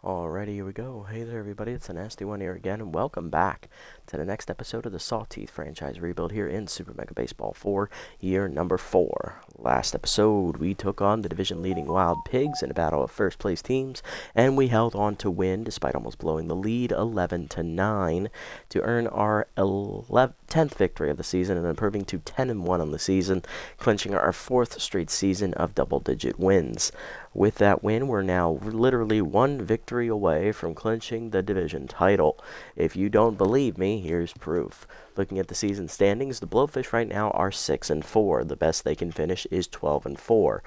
Alrighty, here we go. Hey there, everybody. It's a nasty one here again, and welcome back to the next episode of the Sawteeth franchise rebuild here in Super Mega Baseball 4, year number 4. Last episode, we took on the division-leading Wild Pigs in a battle of first-place teams, and we held on to win, despite almost blowing the lead 11-9, to earn our 10th victory of the season and improving to 10-1 on the season, clinching our 4th straight season of double-digit wins. With that win, we're now literally one victory away from clinching the division title. If you don't believe me, here's proof. Looking at the season standings, the Blowfish right now are 6-4. The best they can finish is 12-4.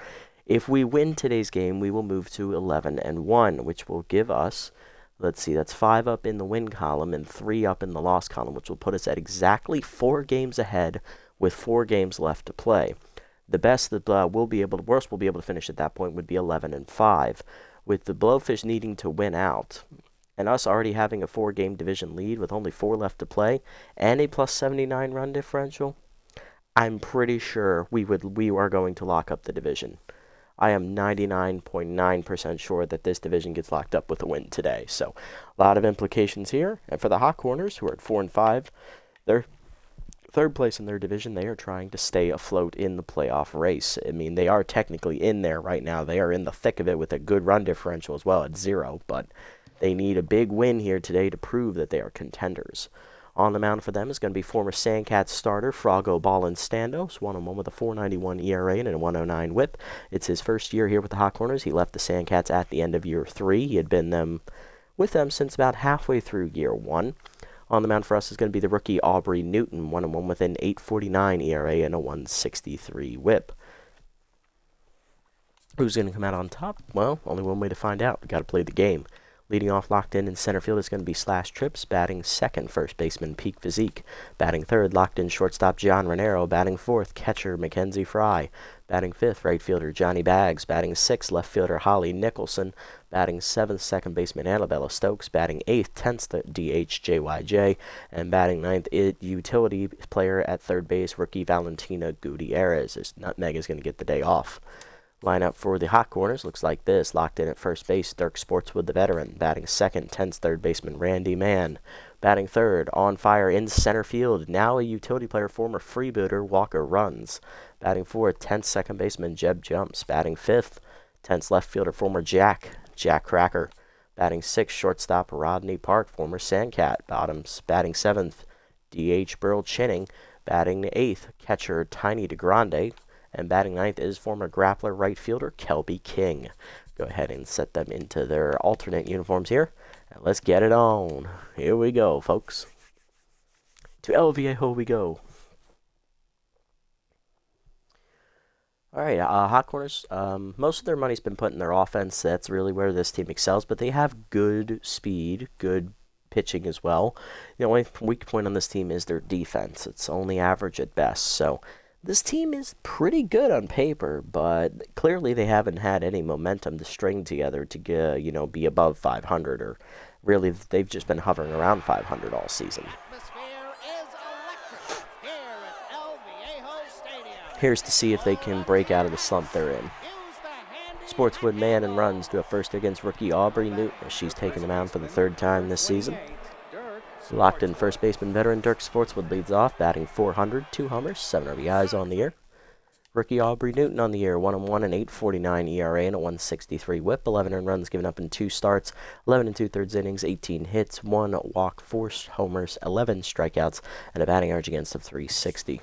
If we win today's game, we will move to 11-1, which will give us, let's see, that's 5 up in the win column and 3 up in the loss column, which will put us at exactly 4 games ahead with 4 games left to play. The best that worst we'll be able to finish at that point would be 11-5. With the Blowfish needing to win out, and us already having a 4-game division lead with only 4 left to play, and a plus 79 run differential, I'm pretty sure we are going to lock up the division. I am 99.9% sure that this division gets locked up with a win today. So, a lot of implications here. And for the Hot Corners, who are at 4-5, they're third place in their division. They are trying to stay afloat in the playoff race. I mean, they are technically in there right now. They are in the thick of it with a good run differential as well at 0, but they need a big win here today to prove that they are contenders. On the mound for them is going to be former Sandcats starter Froggo Ballin Standos, 1-1 with a 4.91 ERA and a 1.09 WHIP. It's his first year here with the Hot Corners. He left the Sandcats at the end of year 3. He had been with them since about halfway through year 1. On the mound for us is going to be the rookie Aubrey Newton, 1-1 with an 8.49 ERA and a 1.63 WHIP. Who's going to come out on top? Well, only one way to find out. We've got to play the game. Leading off locked in center field is going to be Slash Trips, batting second, first baseman Peak Physique. Batting third, locked in shortstop John Renero. Batting fourth, catcher Mackenzie Fry. Batting fifth, right fielder Johnny Baggs. Batting sixth, left fielder Holly Nicholson. Batting seventh, second baseman Annabella Stokes. Batting eighth, 10th, DH JYJ. And batting ninth, utility player at third base, rookie Valentina Gutierrez. This Nutmeg is going to get the day off. Lineup for the Hot Corners looks like this. Locked in at first base, Dirk Sportswood, the veteran. Batting second, 10th third baseman Randy Mann. Batting third, on fire in center field, now a utility player, former freebooter Walker Runs. Batting fourth, 10th second baseman Jeb Jumps. Batting fifth, 10th left fielder, former Jack Cracker. Batting sixth, shortstop Rodney Park, former Sandcat. Bottoms. Batting seventh, DH Burl Chinning. Batting eighth, catcher Tiny DeGrande. And batting ninth is former grappler right fielder Kelby King. Go ahead and set them into their alternate uniforms here. And let's get it on. Here we go, folks. To El Viejo we go. Alright, Hot Corners, most of their money's been put in their offense. That's really where this team excels. But they have good speed, good pitching as well. The only weak point on this team is their defense. It's only average at best. So this team is pretty good on paper, but clearly they haven't had any momentum to string together to get, be above 500, or really they've just been hovering around 500 all season. Here's to see if they can break out of the slump they're in. Sportswood man and runs to a first against rookie Aubrey Newton as she's taken the mound for the third time this season. Locked in first baseman veteran Dirk Sportswood leads off, batting 400, 2 homers, 7 RBIs on the year. Rookie Aubrey Newton on the year, 1-1, an 8.49 ERA and a 1.63 WHIP, 11 earned runs given up in 2 starts, 11 2/3 innings, 18 hits, 1 walk, 4 homers, 11 strikeouts, and a batting average against of 360.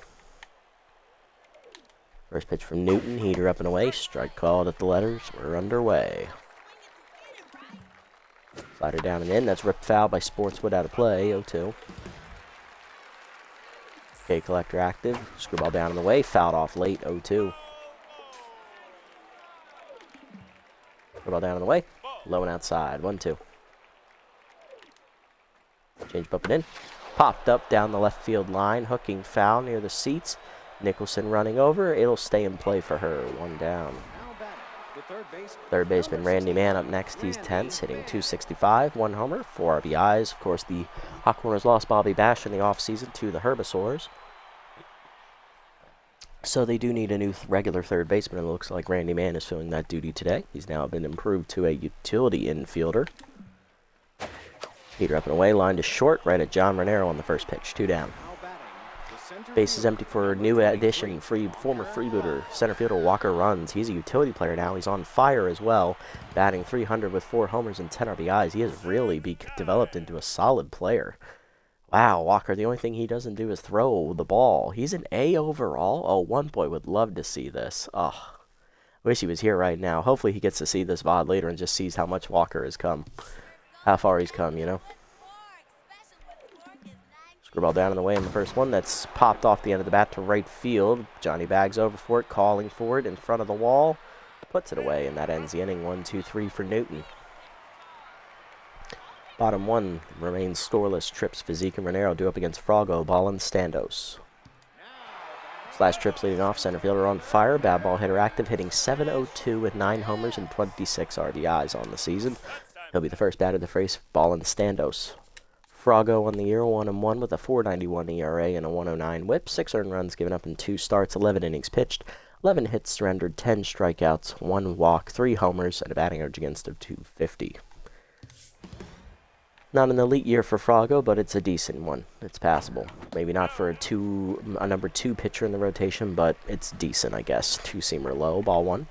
First pitch from Newton, heater up and away, strike called at the letters, we're underway. Slider down and in. That's ripped foul by Sportswood out of play. 0-2. K collector active. Screwball down in the way. Fouled off late. 0-2. Screwball down in the way. Low and outside. 1-2. Change up and in. Popped up down the left field line. Hooking foul near the seats. Nicholson running over. It'll stay in play for her. 1 down. Third baseman Randy Mann up next. He's 10th, hitting .265, 1 homer, 4 RBIs. Of course, the Hot Corners lost Bobby Bash in the offseason to the Herbisaurs. So they do need a new regular third baseman, and it looks like Randy Mann is filling that duty today. He's now been improved to a utility infielder. Heater up and away, line to short, right at John Renero on the first pitch. 2 down. Base is empty for new addition, former freebooter, center fielder Walker Runs. He's a utility player now. He's on fire as well, batting .300 with 4 homers and 10 RBIs. He has really developed into a solid player. Wow, Walker, the only thing he doesn't do is throw the ball. He's an A overall. Oh, one boy would love to see this. Oh, wish he was here right now. Hopefully he gets to see this VOD later and just sees how much Walker has come. How far he's come, you know. Screwball down in the way in the first one. That's popped off the end of the bat to right field. Johnny Bags over for it, calling for it in front of the wall. Puts it away, and that ends the inning. 1-2-3 for Newton. Bottom one remains scoreless. Trips, Physique, and Renero do up against Frago, Ball, and Standos. Slash Trips leading off. Center fielder on fire. Bad ball hitter active, hitting .702 with 9 homers and 26 RBIs on the season. He'll be the first batter to face Ball and Standos. Frago on the year, 1-1 with a .491 ERA and a .109 WHIP. 6 earned runs given up in 2 starts, 11 innings pitched, 11 hits surrendered, 10 strikeouts, 1 walk, 3 homers, and a batting average against of .250. Not an elite year for Frago, but it's a decent one. It's passable. Maybe not for a number 2 pitcher in the rotation, but it's decent, I guess. 2-seamer low, ball 1.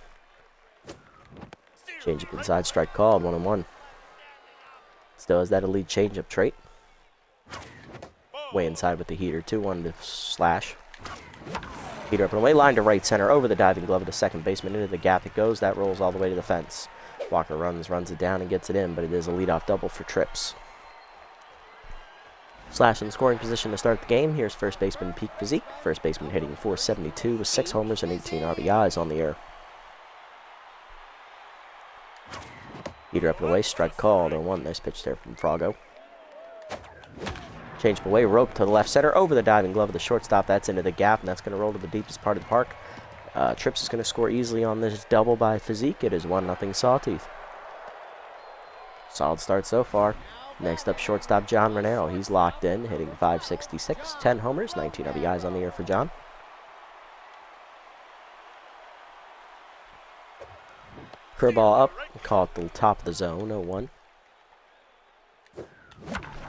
Change up inside, strike called, 1-1. Still has that elite changeup trait. Way inside with the heater, 2-1 to slash. Heater up and away, line to right center, over the diving glove of the second baseman, into the gap it goes, that rolls all the way to the fence. Walker runs it down and gets it in, but it is a leadoff double for Trips. Slash in scoring position to start the game. Here's first baseman Peak Physique. First baseman hitting .472 with 6 homers and 18 RBIs on the year. Heater up and away, strike called, 0-1. Nice pitch there from Frago. Change away, rope to the left center, over the diving glove of the shortstop. That's into the gap, and that's going to roll to the deepest part of the park. Trips is going to score easily on this double by Physique. It is 1-0 Sawteeth. Solid start so far. Next up, shortstop John Renero. He's locked in, hitting .566, 10 homers, 19 RBIs on the year for John. Curveball up, call it the top of the zone, 0-1.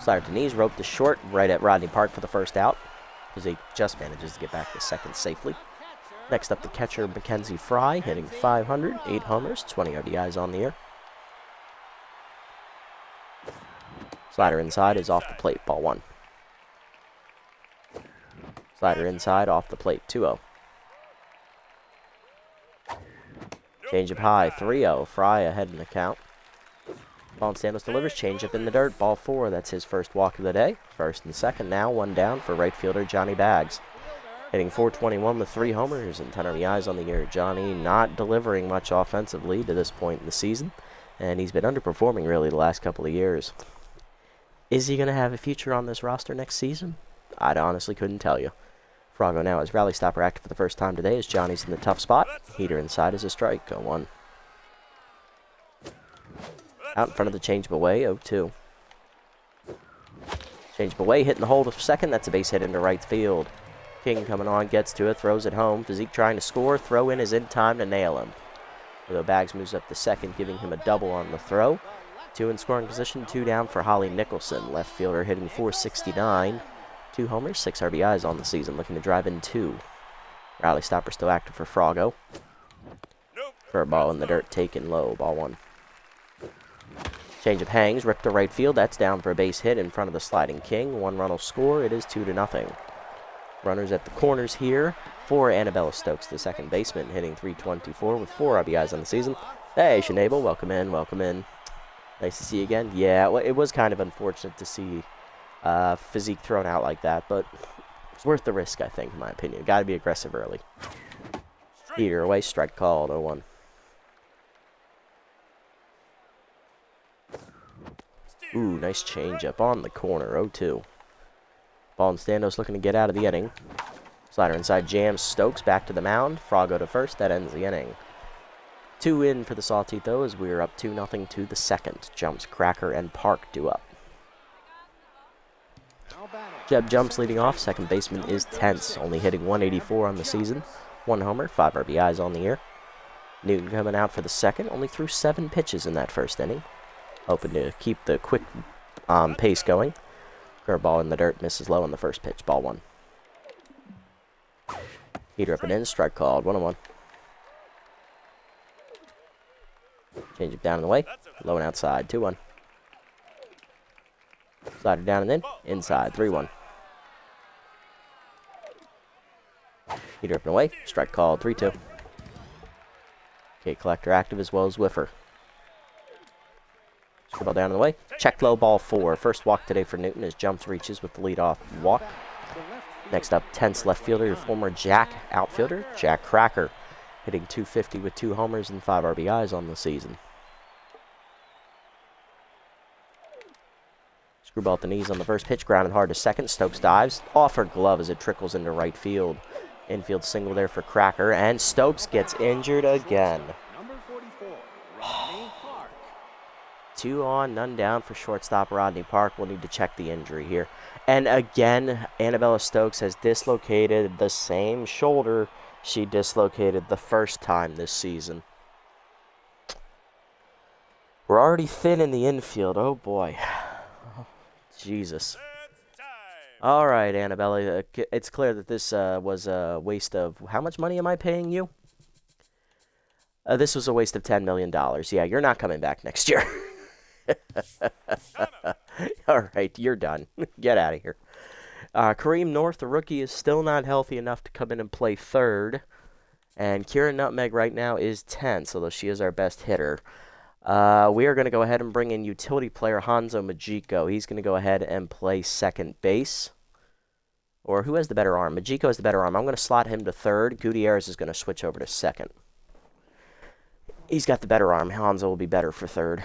Slider to knees, rope to short, right at Rodney Park for the first out. Physique just manages to get back to second safely. Next up, the catcher Mackenzie Fry, hitting .500, 8 homers, 20 RBIs on the year. Slider inside is off the plate, ball 1. Slider inside, off the plate, 2-0. Change up high, 3-0. Fry ahead in the count. Ball and Standos delivers, change up in the dirt, ball 4. That's his first walk of the day. First and second now, 1 down for right fielder Johnny Bags. Hitting .421 with 3 homers and 10 RBIs on the year. Johnny not delivering much offensively to this point in the season, and he's been underperforming really the last couple of years. Is he going to have a future on this roster next season? I honestly couldn't tell you. Frago now has rally stopper active for the first time today as Johnny's in the tough spot. Heater inside is a strike, 0-1. Out in front of the change away, 0-2. Change away, hitting the hole to second. That's a base hit into right field. King coming on, gets to it, throws it home. Physique trying to score. Throw in is in time to nail him. Although Bags moves up to second, giving him a double on the throw. 2 in scoring position, 2 down for Holly Nicholson. Left fielder hitting .469. 2 homers, 6 RBIs on the season, looking to drive in 2. Rally stopper still active for Frago. Curveball in the dirt, taken low, ball 1. Change of hangs, ripped to right field. That's down for a base hit in front of the sliding King. 1 run will score. It is 2-0. Runners at the corners here for Annabella Stokes, the second baseman, hitting .324 with 4 RBIs on the season. Hey, Shanable, welcome in, welcome in. Nice to see you again. Yeah, well, it was kind of unfortunate to see Physique thrown out like that, but it's worth the risk, I think, in my opinion. Got to be aggressive early. Heater away, strike called, 0-1. Ooh, nice change up on the corner, 0-2. Ball and Standos looking to get out of the inning. Slider inside jams Stokes back to the mound. Frago to first, that ends the inning. 2 in for the Sawteeth, though, as we're up 2-0 to the second. Jumps, Cracker, and Park do up. Jeb jumps leading off. Second baseman is tense, only hitting .184 on the season. 1 homer, 5 RBIs on the year. Newton coming out for the second, only threw 7 pitches in that first inning. Hoping to keep the quick pace going. Curveball in the dirt, misses low on the first pitch, ball 1. Heater up and in, strike called, 1-1. Change it down and away, low and outside, 2-1. Slider down and in, inside, 3-1. Heater up and away, strike called, 3-2. Okay, collector active as well as whiffer. Screwball down and away, check low, ball 4. First walk today for Newton as jumps reaches with the leadoff walk. Next up, tense left fielder, your former Jack outfielder, Jack Cracker, hitting .250 with 2 homers and 5 RBIs on the season. Screwball at the knees on the first pitch, grounded hard to second. Stokes dives, off her glove as it trickles into right field. Infield single there for Cracker, and Stokes gets injured again. Number 44, Rodney Park. 2 on, none down for shortstop Rodney Park. We'll need to check the injury here. And again, Annabella Stokes has dislocated the same shoulder she dislocated the first time this season. We're already thin in the infield. Oh, boy. Jesus. All right, Annabella. It's clear that this was a waste of... How much money am I paying you? This was a waste of $10 million. Yeah, you're not coming back next year. All right, you're done. Get out of here. Kareem North, the rookie, is still not healthy enough to come in and play third. And Kira Nutmeg right now is 10th, although she is our best hitter. We are going to go ahead and bring in utility player Hanzo Majiko. He's going to go ahead and play second base. Or who has the better arm? Majiko has the better arm. I'm going to slot him to third. Gutierrez is going to switch over to second. He's got the better arm. Hanzo will be better for third.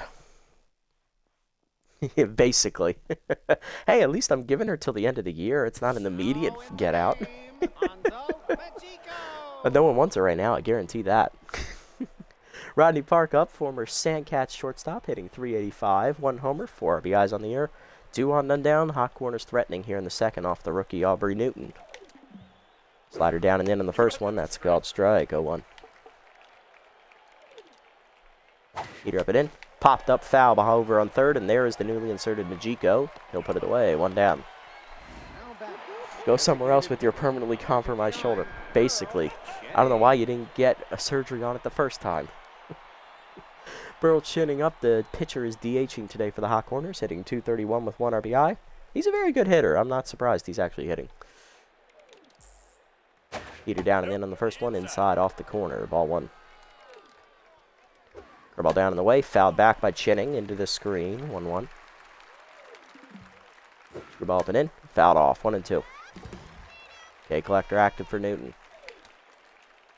Basically. Hey, at least I'm giving her till the end of the year. It's not an immediate get out. But no one wants her right now, I guarantee that. Rodney Park up, former Sandcats shortstop, hitting .385, 1 homer, 4 RBIs on the year. 2 on, none down. Hot corners threatening here in the second off the rookie Aubrey Newton. Slider down and in on the first one. That's called strike, 0-1. Heater up and in. Popped up foul over on third, and there is the newly inserted Majiko. He'll put it away, 1 down. Go somewhere else with your permanently compromised shoulder. Basically, I don't know why you didn't get a surgery on it the first time. Burrell chinning up. The pitcher is DHing today for the Hot Corners, hitting .231 with 1 RBI. He's a very good hitter. I'm not surprised he's actually hitting. Heater down and in on the first one, inside off the corner, ball 1. Curveball down in the way, fouled back by Chinning into the screen, 1-1. Screwball up and in, fouled off, 1-2. Okay, collector active for Newton.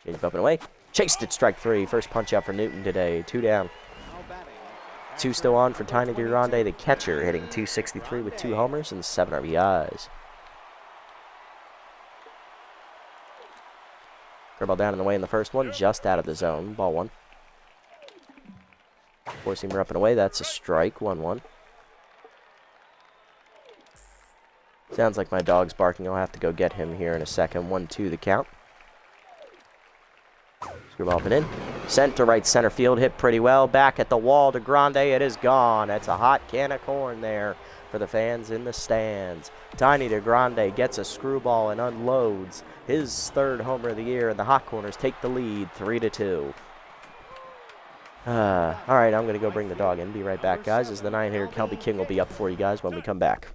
Change up and away. Chased it, strike 3. First punch out for Newton today, 2 down. 2 still on for Tiny Durande, the catcher, hitting .263 with 2 homers and 7 RBIs. Curveball down in the way in the first one, just out of the zone, ball 1. Four-seamer up and away, that's a strike, 1-1. Sounds like my dog's barking. I'll have to go get him here in a second. 1-2 the count. Screwball up and in. Sent to right center field. Hit pretty well. Back at the wall to Grande. It is gone. That's a hot can of corn there for the fans in the stands. Tiny DeGrande gets a screwball and unloads his 3rd homer of the year, and the Hot Corners take the lead 3-2. All right, I'm going to go bring the dog in. Be right back, guys, as the 9-hitter Kelby King will be up for you guys when we come back.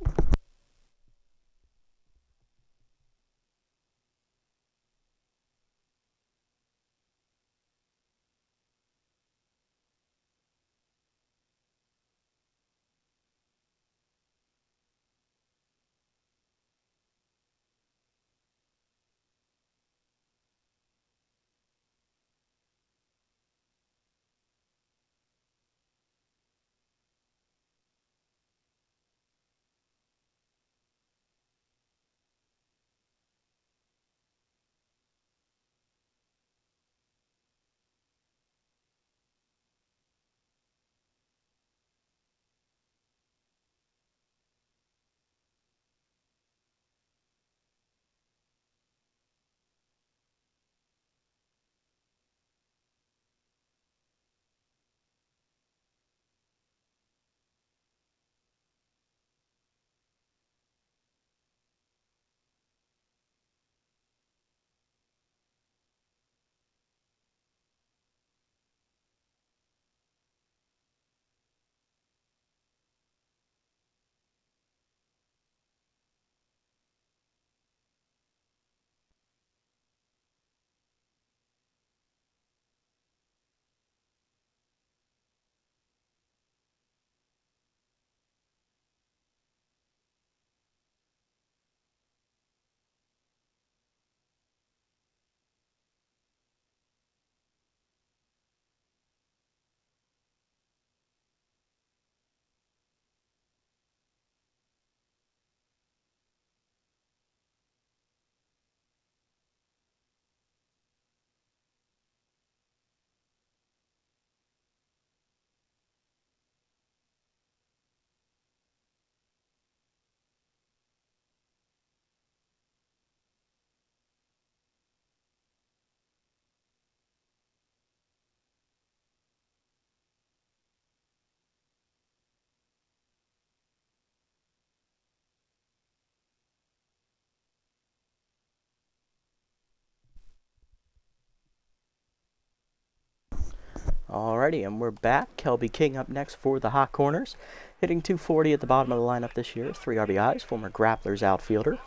Alrighty, and we're back. Kelby King up next for the hot corners. Hitting 240 at the bottom of the lineup this year. 3 RBIs, former Grapplers outfielder.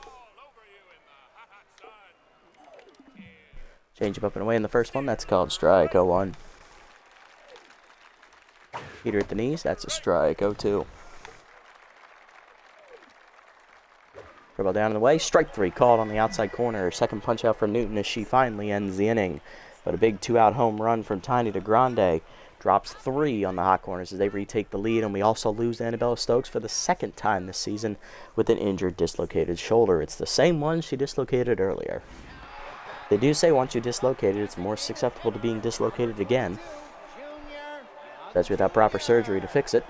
Change up and away in the first one. That's called strike 0-1. Heater at the knees. That's a strike 0-2. Dribble down in the way. Strike 3 called on the outside corner. Second punch out for Newton as she finally ends the inning. But a big 2-out home run from Tiny DeGrande drops 3 on the hot corners as they retake the lead. And we also lose Annabella Stokes for the second time this season with an injured, dislocated shoulder. It's the same one she dislocated earlier. They do say once you dislocate it, it's more susceptible to being dislocated again. That's without proper surgery to fix it.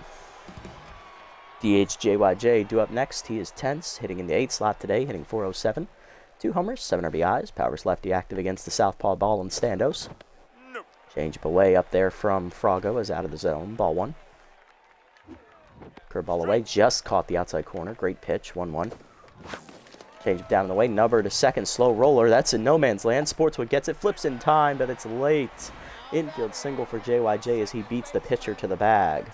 DH JYJ due up next. He is tense, hitting in the 8th slot today, hitting .407. 2 homers, 7 RBIs. Powers lefty active against the southpaw ball and Standos. Change up away up there from Frago is out of the zone. Ball 1. Curveball away, just caught the outside corner. Great pitch, 1-1. Change up down in the way. Nubber to second, slow roller. That's in no man's land. Sportswood gets it, flips in time, but it's late. Infield single for JYJ as he beats the pitcher to the bag.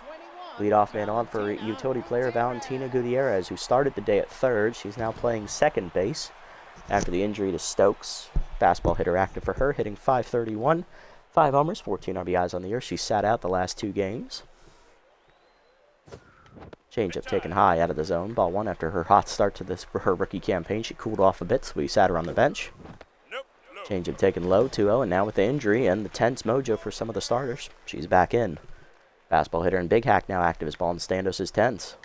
Leadoff man on for utility player Valentina Gutierrez, who started the day at third. She's now playing second base after the injury to Stokes. Fastball hitter active for her, hitting .531. 5 homers, 14 RBIs on the year. She sat out the last 2 games. Changeup taken high out of the zone. Ball 1 after her hot start to her rookie campaign. She cooled off a bit, so we sat her on the bench. Changeup taken low, 2-0, and now with the injury and the tense mojo for some of the starters, she's back in. Fastball hitter and Big Hack now active as ball and Standos is tense.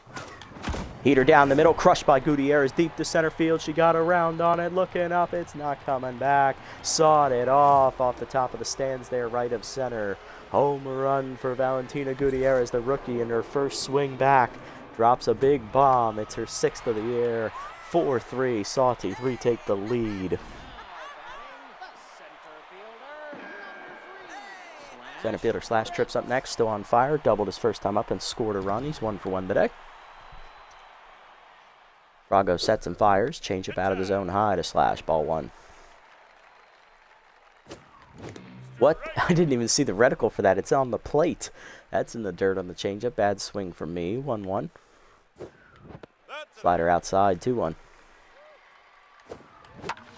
Heater down the middle, crushed by Gutierrez, deep to center field. She got around on it, looking up, it's not coming back. Sawed it off the top of the stands there, right of center. Home run for Valentina Gutierrez, the rookie, in her first swing back. Drops a big bomb. It's her 6th of the year. 4-3. Sawteeth retake the lead. Center fielder Slash trips up next, still on fire. Doubled his first time up and scored a run. He's 1 for 1 today. Frago sets and fires. Changeup out of the zone high to Slash. Ball 1. What? I didn't even see the reticle for that. It's on the plate. That's in the dirt on the changeup. Bad swing from me. 1-1. Slider outside. 2-1.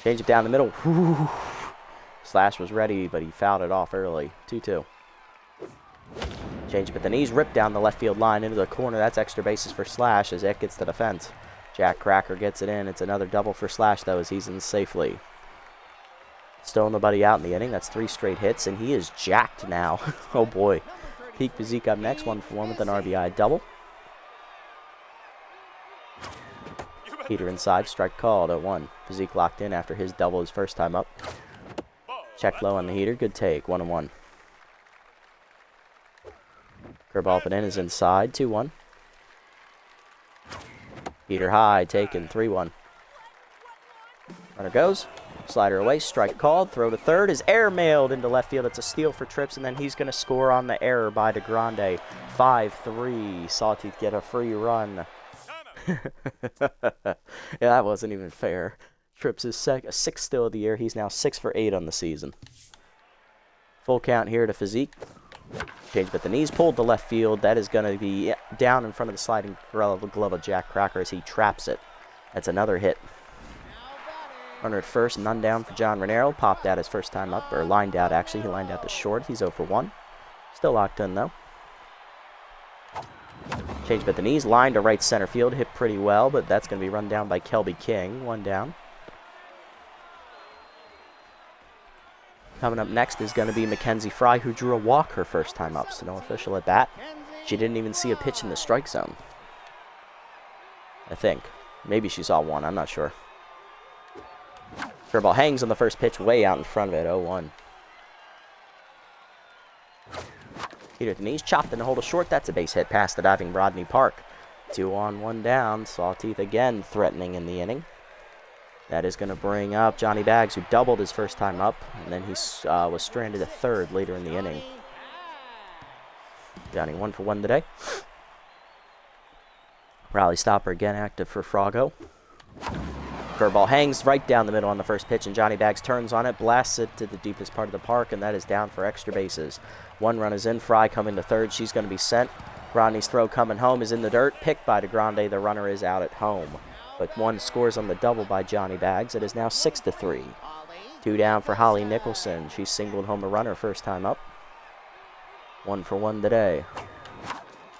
Changeup down the middle. Whew. Slash was ready, but he fouled it off early. 2-2. Changeup at the knees. Ripped down the left field line into the corner. That's extra bases for Slash as it gets to the fence. Jack Cracker gets it in. It's another double for Slash, though, as he's in safely. Still nobody out in the inning. That's 3 straight hits, and he is jacked now. Oh, boy. Peak Physique up next, 1 for 1 with an RBI double. Heater inside, strike called at 1. Physique locked in after his double his first time up. Check low on the heater, good take, 1-1. Curveball up and in is inside, 2-1. Heater high, taken, 3-1. Runner goes. Slider away, strike called, throw to third is airmailed into left field. It's a steal for Trips, and then he's going to score on the error by DeGrande. 5-3. Sawteeth get a free run. Yeah, that wasn't even fair. Trips is 6th still of the year. He's now 6 for 8 on the season. Full count here to Physique. Change at the knees, pulled to left field. That is going to be down in front of the sliding glove of Jack Cracker as he traps it. That's another hit. Runner at first, none down for John Renero. Popped out his first time up, or lined out actually. He lined out to short. He's 0 for 1. Still locked in though. Change at the knees, line to right center field. Hit pretty well, but that's going to be run down by Kelby King. 1 down. Coming up next is going to be Mackenzie Fry, who drew a walk her first time up, so no official at bat. She didn't even see a pitch in the strike zone. I think. Maybe she saw one, I'm not sure. Curveball hangs on the first pitch way out in front of it, 0-1. Heater at the knees, chopped in the hole to short. That's a base hit past the diving Rodney Park. 2 on, 1 down. Sawteeth again threatening in the inning. That is going to bring up Johnny Baggs, who doubled his first time up, and then he was stranded at third later in the inning. Johnny 1 for 1 today. Rally stopper again active for Frago. Curveball hangs right down the middle on the first pitch, and Johnny Bags turns on it, blasts it to the deepest part of the park, and that is down for extra bases. One run is in. Fry coming to third. She's going to be sent. Grande's throw coming home is in the dirt. Picked by DeGrande. The runner is out at home. But one scores on the double by Johnny Bags. It is now 6-3. 2 down for Holly Nicholson. She singled home a runner first time up. 1 for 1 today.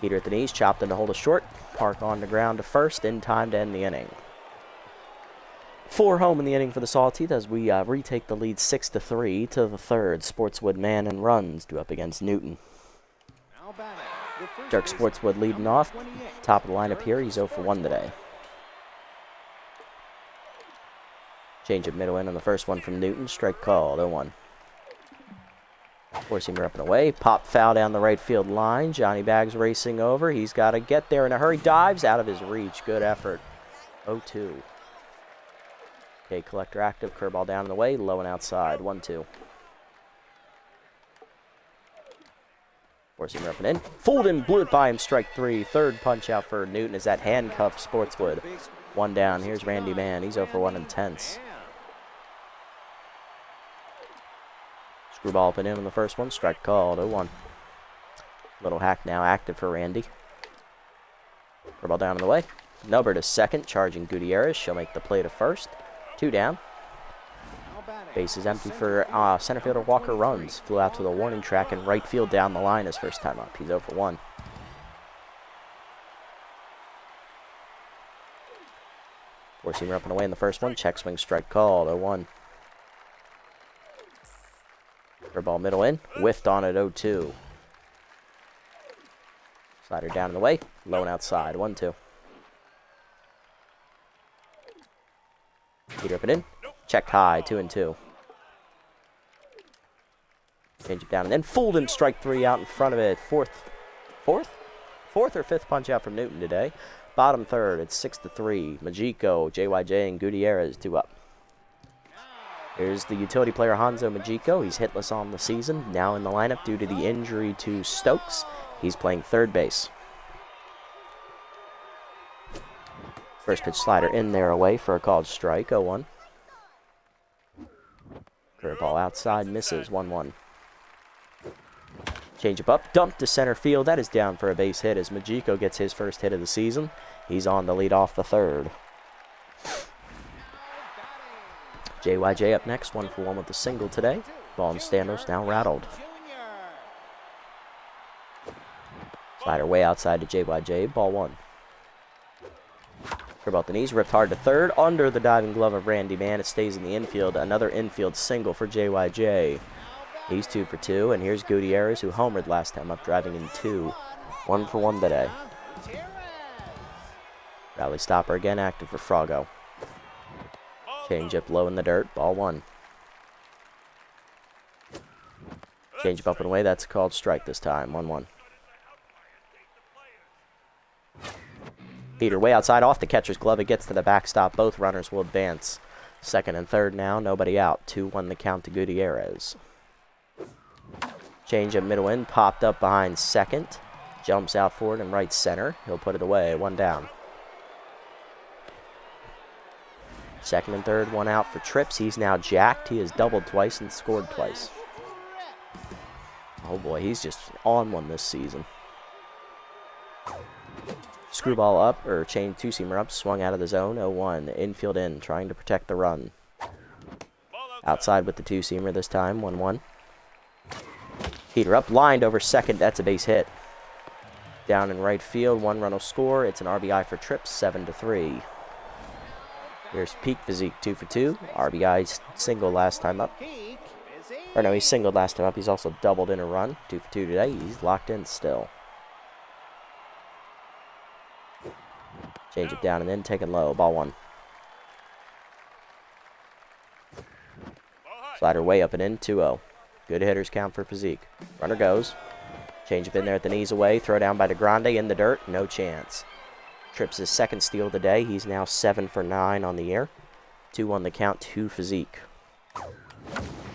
Heater at the knees, chopped in to hold a short. Park on the ground to first, in time to end the inning. 4 home in the inning for the Sawteeth as we retake the lead 6-3 to the third. Sportswood man and runs due up against Newton. Dirk Sportswood leading off. Top of the lineup here. He's 0 for 1 today. Change of middle in on the first one from Newton. Strike called. 0-1. Four-seamer up and away. Pop foul down the right field line. Johnny Bags racing over. He's got to get there in a hurry. Dives out of his reach. Good effort. 0-2. Okay, collector active. Curveball down and away. Low and outside. 1-2. Four-seamer up and in. Fooled him. Blew it by him. Strike 3. Third punch out for Newton as that handcuffed Sportswood. 1 down. Here's Randy Mann. He's 0 for 1 and tenths. Screwball up and in on the first one. Strike called. 0-1. Little hack now active for Randy. Curveball down and away. Nubber to second. Charging Gutierrez. She'll make the play to first. 2 down. Base is empty for center fielder Walker runs. Flew out to the warning track and right field down the line his first time up. He's 0 for 1. Four-seamer up and away in the first one. Check swing strike called. 0-1. Curveball middle in. Whiffed on it. 0-2. Slider down in the way. Low and outside. 1-2. Heater up and in. Checked high. 2-2. Change it down and then fooled him. Strike 3 out in front of it. Fourth or fifth punch out from Newton today. Bottom third. It's 6-3. Majiko, JYJ, and Gutierrez 2 up. Here's the utility player Hanzo Majiko. He's hitless on the season. Now in the lineup due to the injury to Stokes. He's playing third base. First pitch slider in there away for a called strike. 0-1. Curveball outside misses. 1-1. Changeup up, dumped to center field. That is down for a base hit as Majiko gets his first hit of the season. He's on the lead off the third. JYJ up next, 1 for 1 with a single today. Ball and Standers now rattled. Slider way outside to JYJ, ball 1. Curve out the knees, ripped hard to third, under the diving glove of Randy Mann. It stays in the infield. Another infield single for JYJ. He's 2 for 2, and here's Gutierrez, who homered last time up, driving in 2. 1 for 1 today. Rally stopper again, active for Froggo. Changeup low in the dirt, ball 1. Changeup up and away, that's a called strike this time, 1-1. Heater way outside off the catcher's glove. It gets to the backstop. Both runners will advance. Second and third now, nobody out. 2-1 the count to Gutierrez. Change up middle in, popped up behind second. Jumps out forward and right center. He'll put it away, 1 down. Second and third, 1 out for Trips. He's now jacked. He has doubled twice and scored twice. Oh boy, he's just on one this season. Screwball up, or chain 2-seamer up, swung out of the zone, 0-1. Infield in, trying to protect the run. Outside with the 2-seamer this time, 1-1. Heater up, lined over second, that's a base hit. Down in right field, 1 run will score. It's an RBI for Trips, 7-3. Here's Peak Physique, 2 for 2. RBI single last time up. Or no, he singled last time up. He's also doubled in a run, 2 for 2 today. He's locked in still. Change it down and then taken low, ball 1. Slider way up and in, 2-0. Good hitters count for Physique. Runner goes. Change up in there at the knees away. Throw down by DeGrande in the dirt. No chance. Trips his second steal today. He's now 7 for 9 on the year. 2-1 the count to Physique.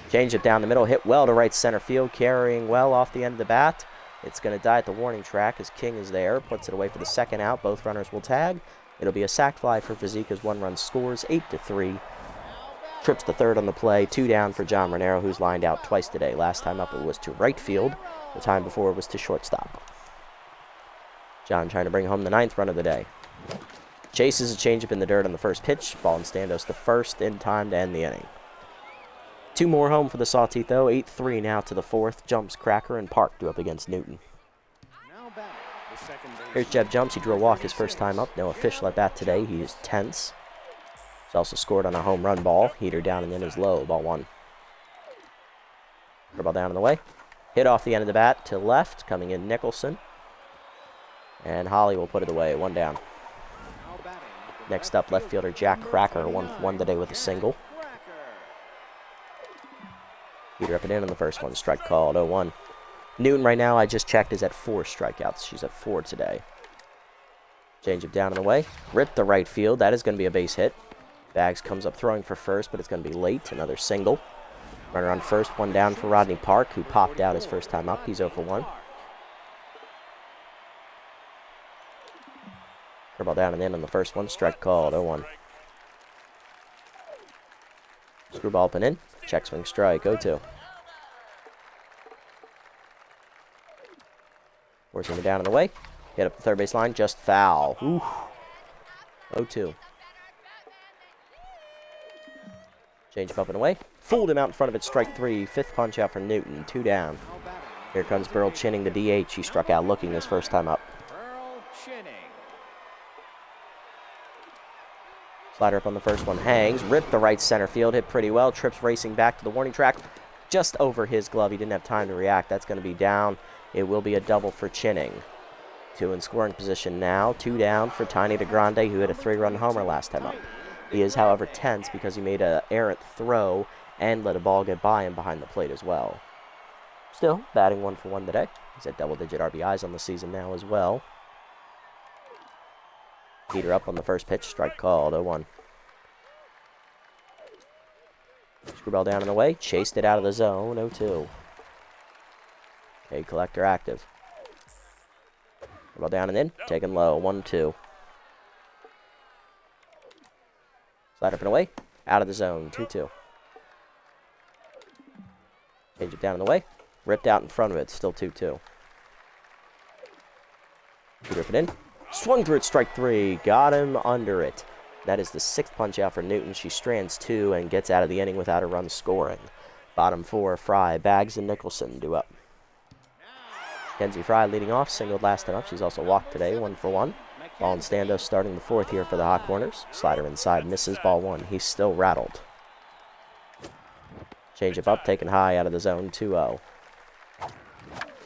Change it down the middle. Hit well to right center field. Carrying well off the end of the bat. It's going to die at the warning track as King is there. Puts it away for the second out. Both runners will tag. It'll be a sac fly for Fazika's 1-run scores, 8-3. Trips the third on the play, 2 down for John Renero, who's lined out twice today. Last time up it was to right field. The time before it was to shortstop. John trying to bring home the 9th run of the day. Chases a changeup in the dirt on the first pitch. Ball in Standos the first in time to end the inning. 2 more home for the Sawteeth, though. 8-3 now to the 4th. Jumps, Cracker, and Park due up against Newton. Here's Jeb Jumps. He drew a walk his first time up. No official at bat today. He is tense. He's also scored on a home run ball. Heater down and in is low. Ball 1. Ball down in the way. Hit off the end of the bat to left. Coming in Nicholson. And Holly will put it away. 1 down. Next up, left fielder Jack Cracker. 1-for-1 today with a single. Heater up and in on the first one. Strike called. 0-1. Newton right now, I just checked, is at 4 strikeouts. She's at 4 today. Changeup down and away. Ripped the right field. That is going to be a base hit. Bags comes up throwing for first, but it's going to be late. Another single. Runner on first. 1 down for Rodney Park, who popped out his first time up. He's 0-for-1. Curveball down and in on the first one. Strike called. 0-1. Screwball up and in. Check swing strike. 0-2. Forcing it down and away. Hit up the third base line. Just foul. Ooh. 0-2. Change up and away. Fooled him out in front of it. Strike 3. 5th punch out for Newton. 2 down. Here comes Burl Chinning, the DH. He struck out looking his first time up. Slider up on the first one. Hangs. Ripped the right center field. Hit pretty well. Trips racing back to the warning track. Just over his glove. He didn't have time to react. That's going to be down. It will be a double for Chinning. 2 in scoring position now. 2 down for Tiny DeGrande, who hit a 3-run homer last time up. He is, however, tense because he made an errant throw and let a ball get by him behind the plate as well. Still, batting 1-for-1 today. He's at double-digit RBIs on the season now as well. Heater up on the first pitch. Strike called. 0-1. Screwball down and away. Chased it out of the zone. 0-2. Okay, collector active. Ball down and in. Taken low. 1-2. Slide up and away. Out of the zone. 2-2. Change it down and away. Ripped out in front of it. Still 2-2. Rip it in. Swung through it. Strike 3. Got him under it. That is the 6th punch out for Newton. She strands 2 and gets out of the inning without a run scoring. Bottom 4, Fry, Bags, and Nicholson due up. Kenzie Fry leading off, singled last time up. She's also walked today, 1-for-1. Ball in Standos starting the 4th here for the Hot Corners. Slider inside, misses, ball 1. He's still rattled. Changeup up, taken high out of the zone, 2-0.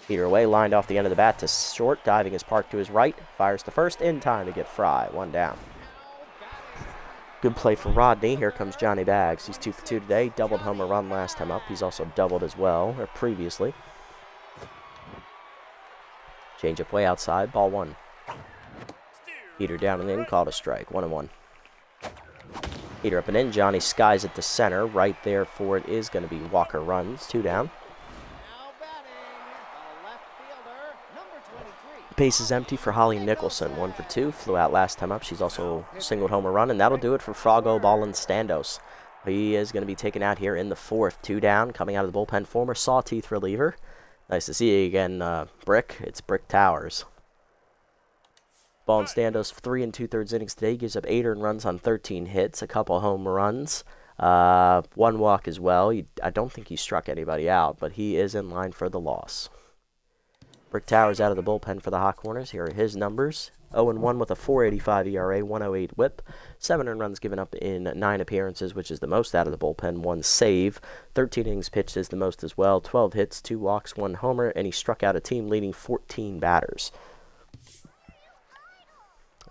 Heater away, lined off the end of the bat to short, diving his Park to his right. Fires to first, in time to get Fry, 1 down. Good play for Rodney. Here comes Johnny Bags. He's 2-for-2 today. Doubled homer run last time up. He's also doubled as well, or previously. Change up way outside. Ball 1. Heater down and in. Called a strike. 1-1. Heater up and in. Johnny skies at the center. Right there for it is going to be Walker runs. 2 down. Base is empty for Holly Nicholson. 1-for-2. Flew out last time up. She's also singled home a run, and that'll do it for Froggo Ball and Standos. He is going to be taken out here in the 4th. 2 down. Coming out of the bullpen, former Sawteeth reliever. Nice to see you again, Brick. It's Brick Towers. Ball and Standos 3 2/3 innings today. Gives up 8 earned runs on 13 hits. A couple home runs. 1 walk as well. I don't think he struck anybody out, but he is in line for the loss. Brick Towers out of the bullpen for the Hot Corners. Here are his numbers. 0-1 with a 4.85 ERA, 1.08 whip, 7 earned runs given up in 9 appearances, which is the most out of the bullpen, 1 save, 13 innings pitched is the most as well, 12 hits, 2 walks, 1 homer, and he struck out a team-leading 14 batters.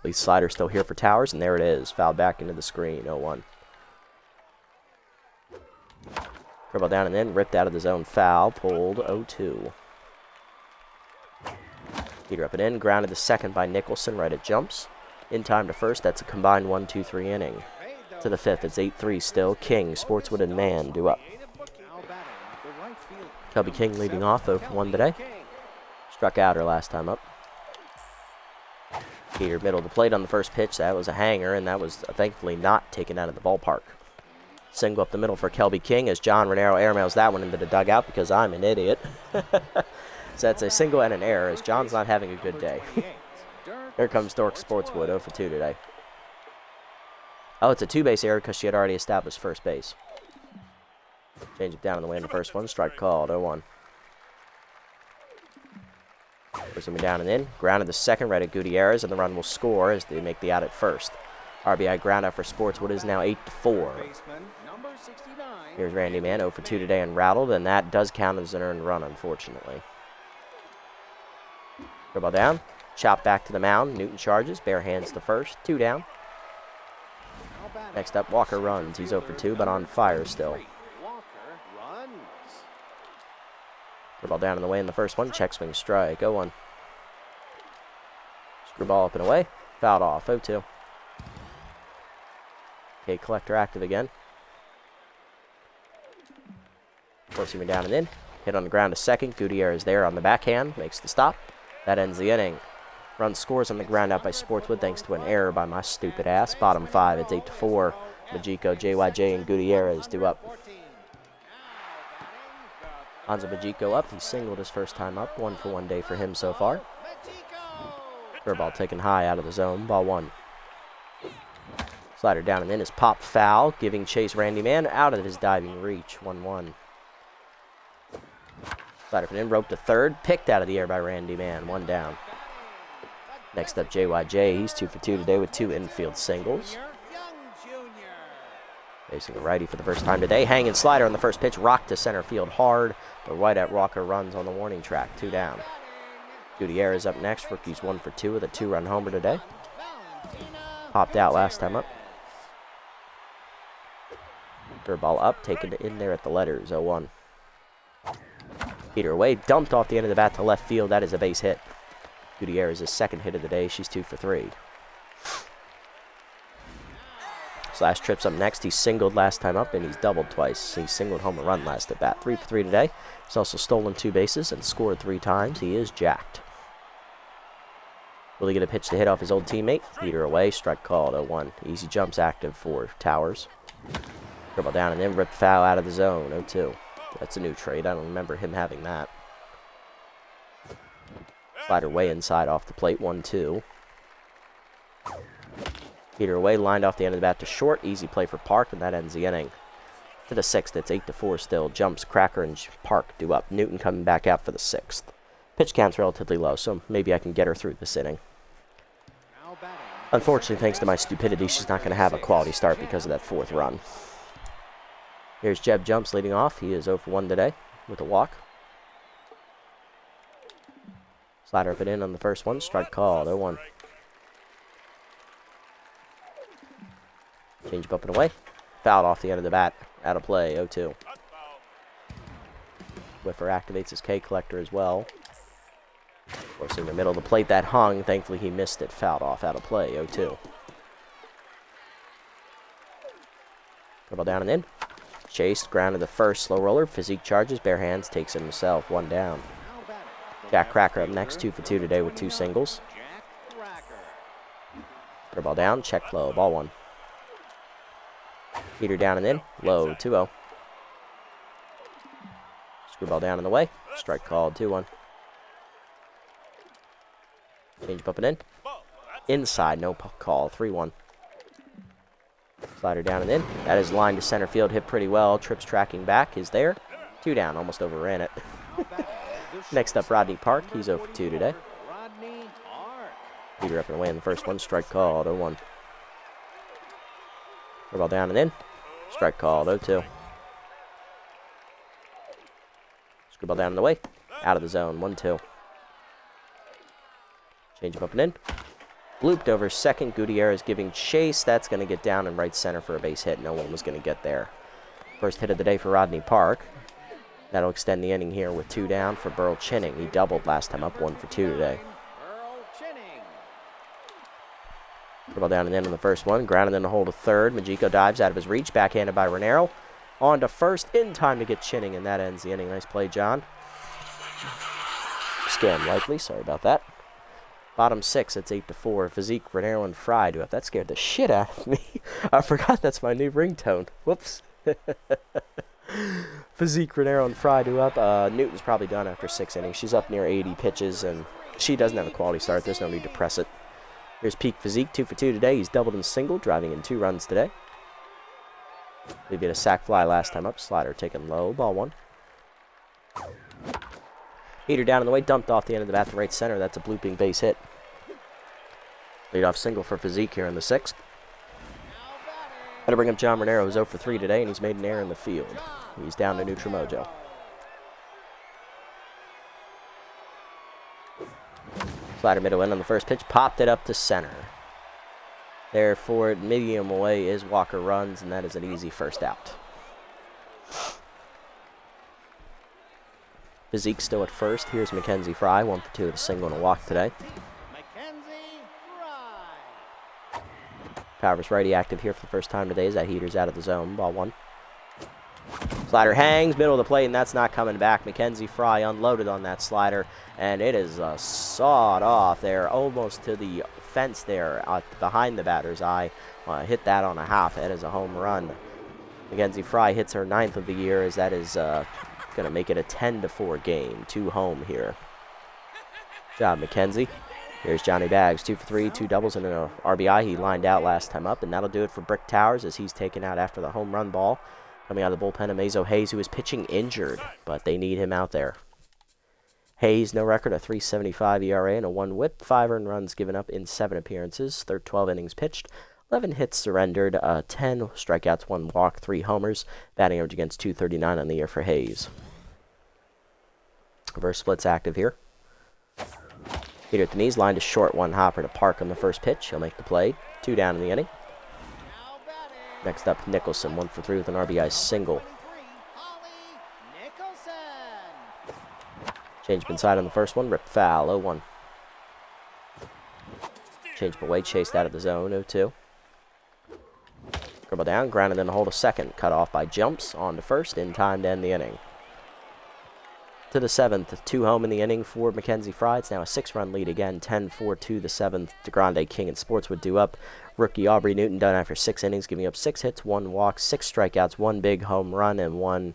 Lead slider still here for Towers, and there it is, fouled back into the screen, 0-1. Curveball down and in, ripped out of the zone, foul, pulled, 0-2. Heater up and in, grounded to second by Nicholson, right at Jumps. In time to first, that's a combined 1-2-3 inning. To the 5th, it's 8-3 still. King, Sportswood, and Mann due up. Kelby King leading off 0-for-1 today. Struck out her last time up. Peter middle of the plate on the first pitch. That was a hanger, and that was thankfully not taken out of the ballpark. Single up the middle for Kelby King as John Renero airmails that one into the dugout because I'm an idiot. So that's a single and an error as John's not having a good day. Here comes Dork Sportswood, 0 for 2 today. Oh, it's a two-base error because she had already established first base. Change it down on the way in the first one. Strike called, 0-1. Puts him down and in. Grounded to second, right at Gutierrez, and the run will score as they make the out at first. RBI ground out for Sportswood is now 8-4. Here's Randy Man, 0 for 2 today and rattled, and that does count as an earned run, unfortunately. Dribble down. Chop back to the mound. Newton charges. Bare hands to first. 2 down. Next up, Walker runs. He's 0 for 2, but on fire still. Screwball down in the way in the first one. Check swing strike. 0-1. Screwball up and away. Fouled off. 0-2. Okay, collector active again. Forcing me down and in. Hit on the ground to second. Gutierrez there on the backhand. Makes the stop. That ends the inning. Run scores on the ground out by Sportswood thanks to an error by my stupid ass. Bottom 5, it's 8-4. Majiko, JYJ, and Gutierrez do up. Hanzo Majiko up. He singled his first time up. 1 for 1 day for him so far. Curveball taken high out of the zone. Ball 1. Slider down and in is popped foul, giving chase Randy Man out of his diving reach. 1-1. Slider from in, rope to third. Picked out of the air by Randy Man. 1 down. Next up, JYJ. He's 2 for 2 today with 2 infield singles. Facing a righty for the first time today. Hanging slider on the first pitch. Rocked to center field hard. But Whiteout Walker runs on the warning track. 2 down. Gutierrez up next. Rookie's 1 for 2 with a 2-run homer today. Popped out last time up. Curveball up. Taken in there at the letters. 0-1. Peter away. Dumped off the end of the bat to left field. That is a base hit. Gutierrez's second hit of the day. She's 2 for 3. Slash trips up next. He singled last time up, and he's doubled twice. He singled home a run last at bat. 3 for 3 today. He's also stolen 2 bases and scored 3 times. He is jacked. Will he get a pitch to hit off his old teammate? Peter away. Strike called. 0-1. Easy jumps active for Towers. Dribble down and then rip foul out of the zone. 0-2. That's a new trade. I don't remember him having that. Slider way inside off the plate. 1-2. Peter away, lined off the end of the bat to short. Easy play for Park, and that ends the inning. To the 6th, it's 8-4 still. Jumps, Cracker, and Park do up. Newton coming back out for the 6th. Pitch count's relatively low, so maybe I can get her through this inning. Unfortunately, thanks to my stupidity, she's not going to have a quality start because of that 4th run. Here's Jeb Jumps leading off. He is 0 for 1 today with a walk. Slider up and in on the first one. Strike called. 0-1. Change up and away. Fouled off the end of the bat. Out of play. 0-2. Whiffer activates his K collector as well. Forcing the middle of the plate that hung. Thankfully he missed it. Fouled off. Out of play. 0-2. Dribble down and in. Chased. Grounded the first. Slow roller. Physique charges. Bare hands. Takes it himself. 1 down. Jack Cracker up next. 2 for 2 today with 2 singles. Dribble down. Check low. Ball 1. Peter down and in. Low. 2-0. Screwball down in the way. Strike called. 2-1. Change up and in. Inside. No call. 3-1. Slider down and in. That is lined to center field. Hit pretty well. Trips tracking back. Is there. 2 down. Almost overran it. Next up, Rodney Park. He's 0 for 2 today. Peter up and away in the first one. Strike called. 0-1. Ball down and in. Strike called. 0-2. Screwball down in the way. Out of the zone. 1-2. Change him up and in. Looped over second. Gutierrez giving chase. That's going to get down in right center for a base hit. No one was going to get there. First hit of the day for Rodney Park. That'll extend the inning here with 2 down for Burl Chinning. He doubled last time up. 1 for 2 today. Ball down and in on the first one. Grounded in the hole to third. Majiko dives out of his reach. Backhanded by Renero. On to first. In time to get Chinning, and that ends the inning. Nice play, John. Scam likely. Sorry about that. Bottom 6, it's 8-4. Physique, Renero, and Fry do up. That scared the shit out of me. I forgot that's my new ringtone. Whoops. Physique, Renero, and Fry do up. Newton's probably done after 6 innings. She's up near 80 pitches, and she doesn't have a quality start. There's no need to press it. Here's Peak Physique, 2 for 2 today. He's doubled and singled, driving in 2 runs today. We did a sac fly last time up. Slider taken low, ball 1. Heater down in the way, dumped off the end of the bat to right center. That's a blooping base hit. Leadoff single for Physique here in the 6th. Gonna bring up John Renero, who's 0 for 3 today, and he's made an error in the field. He's down to neutral mojo. Slider middle in on the first pitch, popped it up to center. Therefore, medium away is Walker runs, and that is an easy first out. Physique still at first. Here's Mackenzie Fry, 1 for 2 with a single and a walk today. Mackenzie Fry. Powers righty active here for the first time today as that heater's out of the zone. Ball 1. Slider hangs, middle of the plate, and that's not coming back. Mackenzie Fry unloaded on that slider, and it is sawed off there, almost to the fence there behind the batter's eye. Hit that on a half. That is a home run. Mackenzie Fry hits her 9th of the year, as that is going to make it a 10-4 game. 2 home here. Good job, Mackenzie. Here's Johnny Baggs, 2 for 3, 2 doubles, and an RBI. He lined out last time up, and that'll do it for Brick Towers as he's taken out after the home run ball. Coming out of the bullpen, Amazo Hayes, who is pitching injured, but they need him out there. Hayes, no record, a 3.75 ERA and a 1 whip, 5 earned runs given up in 7 appearances, 12 innings pitched, 11 hits surrendered, 10 strikeouts, 1 walk, 3 homers, batting average against .239 on the year for Hayes. Reverse splits active here. Peter at the knees, lined a short 1 hopper to Park on the first pitch. He'll make the play. 2 down in the inning. Next up, Nicholson, 1 for 3 with an RBI single. Changed inside on the first one, ripped foul, 0-1. Changed away, chased out of the zone, 0-2. Dribble down, grounded in the hole to second, cut off by jumps, on to first, in time to end the inning. To the 7th, 2 home in the inning for Mackenzie Fry. It's now a 6-run lead again, 10-4 to the 7th. DeGrande, King, and Sportswood do up. Rookie Aubrey Newton done after 6 innings, giving up 6 hits, 1 walk, 6 strikeouts, 1 big home run, and 1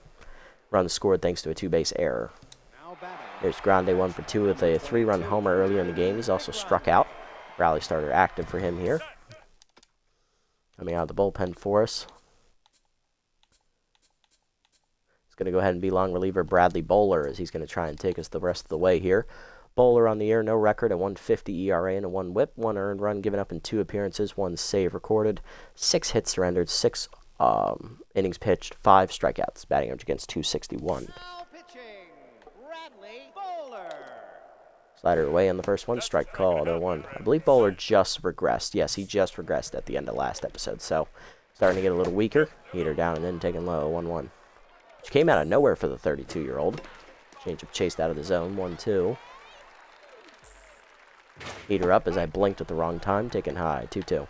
run scored thanks to a 2-base error. There's Grande, 1 for 2 with a 3-run homer earlier in the game. He's also struck out. Rally starter active for him here. Coming out of the bullpen for us. It's going to go ahead and be long reliever Bradley Bowler as he's going to try and take us the rest of the way here. Bowler on the year, no record, a 1.50 ERA and a 1 whip, 1 earned run given up in 2 appearances, 1 save recorded, 6 hits surrendered, 6 innings pitched, 5 strikeouts, batting average against .261. Slider away on the first one, strike called, 0-1. I believe Bowler just regressed. Yes, he just regressed at the end of last episode, so starting to get a little weaker. Heater down and then taken low, 1-1. Which came out of nowhere for the 32-year-old. Change up chased out of the zone, 1-2. Heater up as I blinked at the wrong time, taken high, 2-2.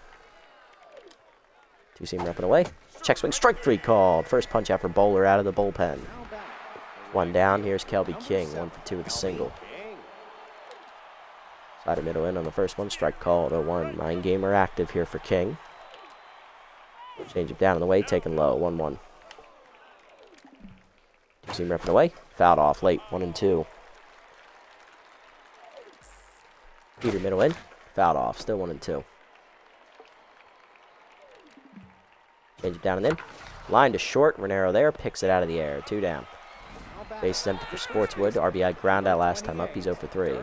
Two-seam repping away. Check swing, strike 3 called. First punch out for Bowler out of the bullpen. 1 down, here's Kelby King, 1 for 2 with a single. Slider middle in on the first one, strike called, 0-1. 9-gamer active here for King. Change it down in the way, taken low, 1-1. Two-seam repping away, fouled off late, 1-2. Peter middle in, fouled off, still 1-2. Change it down and in. Line to short, Renero there, picks it out of the air, 2 down. Base is empty for Sportswood, RBI ground out last time up, he's 0 for 3.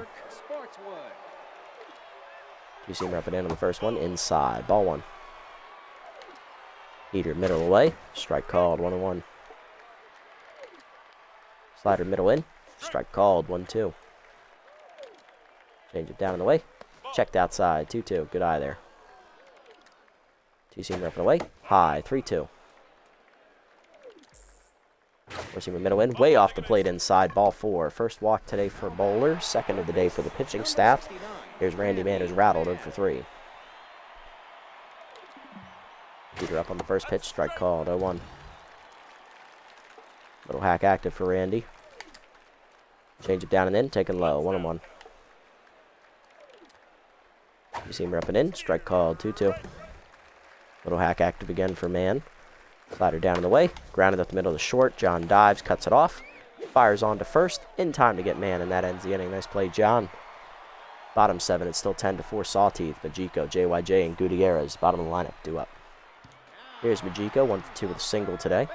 Two-seam repping in on the first one, inside, ball 1. Heater middle away, strike called, 1-1. Slider middle in, strike called, 1-2. Change it down in the way, checked outside, 2-2, good eye there. Two-seam repping away, high, 3-2. Four-seamer middle in, way off the plate inside, ball 4. First walk today for Bowler, second of the day for the pitching staff. Here's Randy Mann, who's rattled, 0 for 3. Peter up on the first pitch, strike called, 0-1. Little hack active for Randy. Change it down and in, taken low, 1-1. You see him repping in. Strike called, 2-2. Little hack active again for Mann. Slider down in the way. Grounded up the middle of the short. John dives, cuts it off. Fires on to first. In time to get Mann, and that ends the inning. Nice play, John. Bottom 7, it's still 10-4 Sawteeth. Majiko, JYJ, and Gutierrez. Bottom of the lineup, due up. Here's Majiko, 1 for 2 with a single today.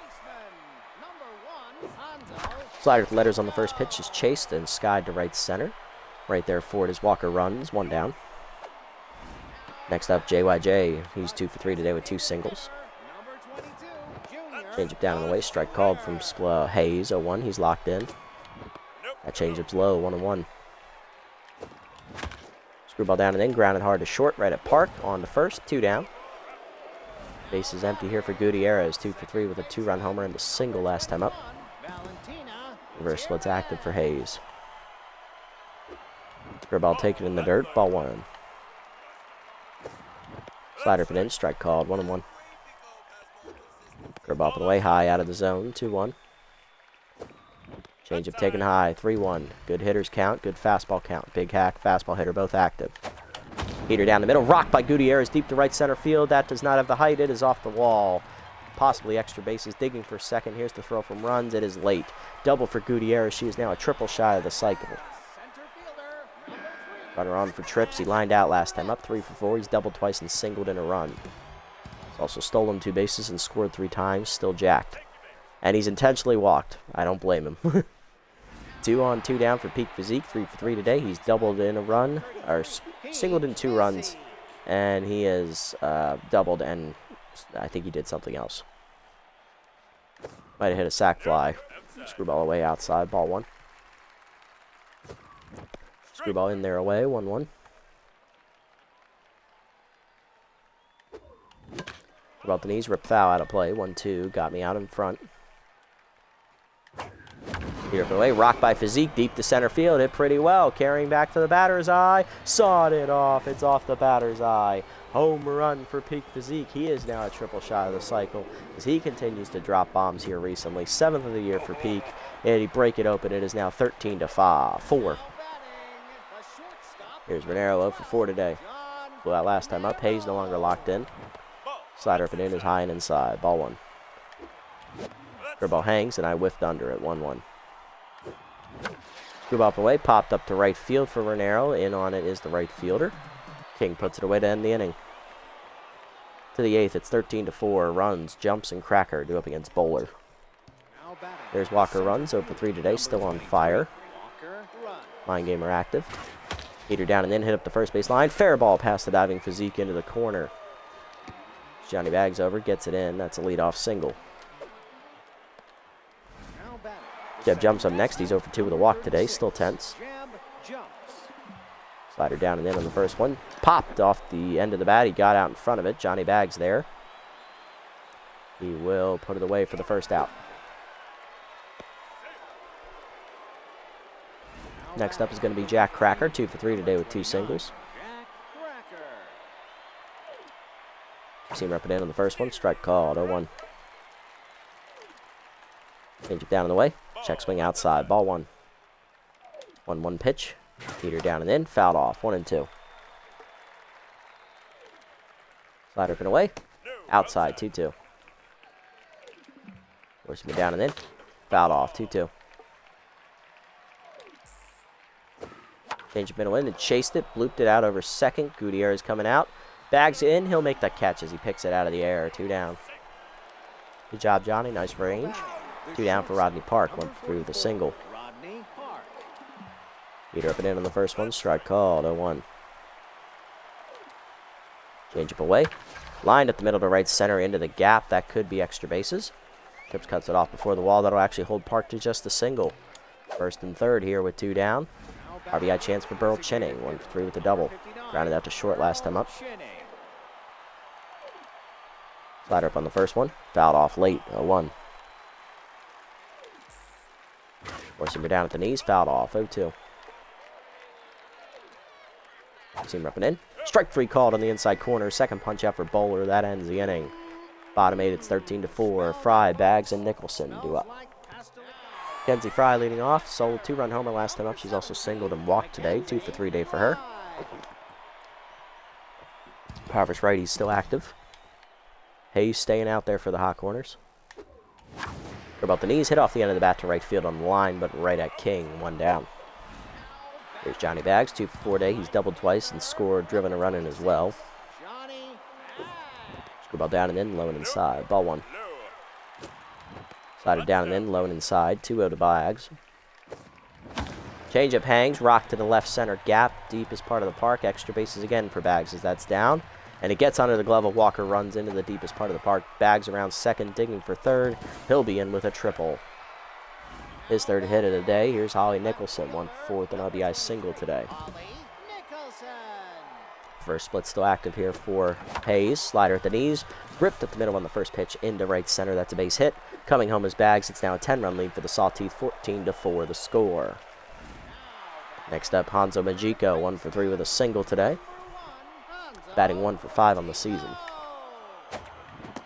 Slider with letters on the first pitch is chased and skied to right center. Right there for it is Walker runs, 1 down. Next up, JYJ. He's 2 for 3 today with 2 singles. Changeup down in the way. Strike called from Hayes, 0-1. He's locked in. That changeup's low, 1-1. Screwball down and in. Grounded hard to short. Right at Park. On to first. 2 down. Base is empty here for Gutierrez. 2 for 3 with a 2-run homer and the single last time up. Reverse split's active for Hayes. Screwball taken in the dirt. Ball 1. Slider put in. Strike called. 1-1. Curveball up and away, high out of the zone, 2-1. Changeup taken high, 3-1. Good hitters count, good fastball count. Big hack, fastball hitter, both active. Heater down the middle, rocked by Gutierrez, deep to right center field. That does not have the height, it is off the wall. Possibly extra bases, digging for second. Here's the throw from runs, it is late. Double for Gutierrez, she is now a triple shy of the cycle. Runner on for trips, he lined out last time up, 3 for 4. He's doubled twice and singled in a run. He's also stolen 2 bases and scored 3 times, still jacked. And he's intentionally walked. I don't blame him. 2 on, 2 down for peak physique, 3 for 3 today. He's doubled in a run, or singled in 2 runs, and he is doubled, and I think he did something else. Might have hit a sac fly. Screwball away outside, ball 1. Screwball in there away, 1-1. About the knees, rip foul out of play, 1-2, got me out in front. Here for the way, rocked by Physique, deep to center field, hit pretty well, carrying back to the batter's eye, sawed it off, it's off the batter's eye. Home run for Peak Physique. He is now a triple shot of the cycle as he continues to drop bombs here recently. 7th of the year for Peak, and he break it open, it is now 13-4. Here's Renero, 0 for 4 today. Blew out last time up, Hayes no longer locked in. Slider up and in is high and inside. Ball 1. Curveball hangs, and I whiffed under it. 1-1. Screwball up away, popped up to right field for Renero. In on it is the right fielder. King puts it away to end the inning. To the 8th, it's 13-4. Runs, jumps, and Cracker due up against Bowler. There's Walker runs, 0 for 3 today, still on fire. Mind gamer active. Heater down and in, hit up the first base line. Fair ball past the diving Physique into the corner. Johnny Bags over, gets it in. That's a leadoff single. Jeb jumps up next. He's 0 for 2 with a walk today. Still tense. Slider down and in on the first one. Popped off the end of the bat. He got out in front of it. Johnny Bags there. He will put it away for the first out. Next up is going to be Jack Cracker. 2 for 3 today with 2 singles. See him rep it in on the first one. Strike called, 0-1. Change it down in the way. Check swing outside. Ball 1. 1-1 pitch. Heater down and in. Fouled off. 1-2. Slider up and away. Outside. 2-2. Forcing it down and in. Fouled off. 2-2. Change it middle in and chased it. Blooped it out over second. Gutierrez coming out. Bags in, he'll make that catch as he picks it out of the air. 2 down. Good job, Johnny. Nice range. 2 down for Rodney Park. 1 for 3 with a single. Heater up and in on the first one. Strike called. 0-1. Change up away. Lined at the middle to right center into the gap. That could be extra bases. Trips cuts it off before the wall. That'll actually hold Park to just a single. First and third here with 2 down. RBI chance for Burl Chinning. 1 for 3 with a double. Grounded out to short last time up. Slider up on the first one. Fouled off late. 0-1. Forcing her down at the knees. Fouled off. 0-2. See him repping in. Strike 3 called on the inside corner. Second punch out for Bowler. That ends the inning. Bottom 8, it's 13-4. Fry, Bags, and Nicholson do up. Kenzie Fry leading off. Sold 2-run homer last time up. She's also singled and walked today. 2 for 3 day for her. Power's righty still active. Hayes staying out there for the hot corners. About the knees, hit off the end of the bat to right field on the line, but right at King, 1 down. Here's Johnny Bags, 2 for 4 day. He's doubled twice and scored, driven a run in as well. Screwball down and in, low and inside. Ball 1. Slider down and in, low and inside. 2-0 to Bags. Changeup hangs, rock to the left center gap, deepest part of the park. Extra bases again for Bags as that's down. And it gets under the glove of Walker, runs into the deepest part of the park. Bags around second, digging for third. He'll be in with a triple. His third hit of the day. Here's Holly Nicholson, 1/4 an RBI single today. First split still active here for Hayes. Slider at the knees, ripped at the middle on the first pitch into right center. That's a base hit. Coming home is Bags. It's now a 10-run lead for the Sawteeth, 14-4 the score. Next up, Hanzo Majiko, 1 for 3 with a single today. Batting 1 for 5 on the season.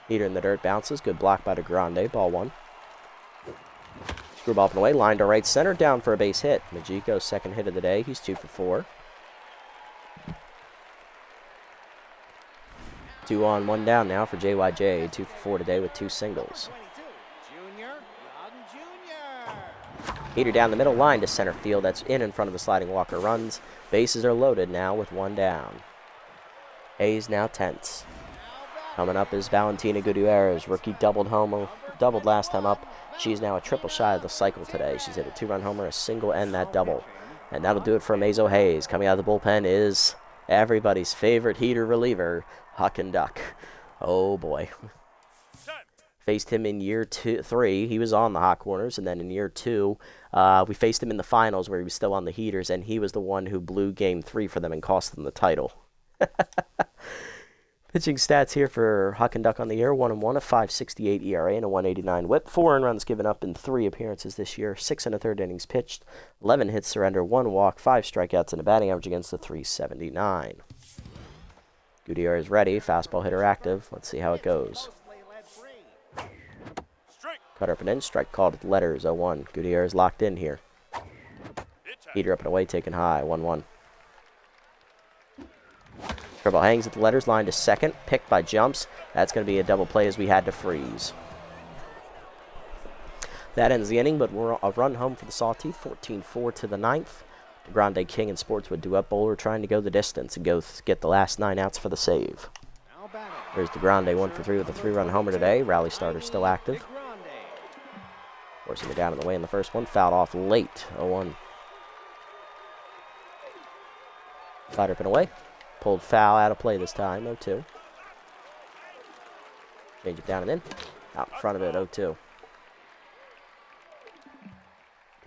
Heater in the dirt, bounces. Good block by DeGrande. Ball 1. Screwball up and away. Line to right center. Down for a base hit. Majiko's second hit of the day. He's 2 for 4. 2 on, 1 down now for JYJ. 2 for 4 today with 2 singles. Heater down the middle, line to center field. That's in front of the sliding Walker runs. Bases are loaded now with 1 down. Hayes now tense. Coming up is Valentina Gutierrez. Rookie doubled last time up. She's now a triple shy of the cycle today. She's hit a 2-run homer, a single, and that double. And that'll do it for Amazo Hayes. Coming out of the bullpen is everybody's favorite heater reliever, Huck and Duck. Oh boy. Faced him in year 3. He was on the hot corners, and then in year 2, we faced him in the finals where he was still on the heaters, and he was the one who blew game 3 for them and cost them the title. Pitching stats here for Huck and Duck on the year: 1-1, a 5.68 ERA, and a 1.89 WHIP. 4 earned runs given up in 3 appearances this year. 6 1/3 innings pitched, 11 hits surrender, 1 walk, 5 strikeouts, and a batting average against the .379. Gutierrez ready, fastball hitter active. Let's see how it goes. Cutter up and in, strike called at the letters, 0-1. Gutierrez locked in here. Heater up and away, taken high, 1-1. Curveball hangs at the letters, line to second, picked by jumps. That's going to be a double play as we had to freeze. That ends the inning, but we're a run home for the Sawteeth, 14-4 to the 9th. DeGrande, King, and Sportswood do up bowler, trying to go the distance and get the last 9 outs for the save. There's DeGrande, 1 for 3 with a 3-run homer today. Rally starter still active. Forcing it down in the way in the first one. Fouled off late. 0-1. Slider up and away. Pulled foul out of play this time. 0-2. Change it down and in. Out in front of it. 0-2.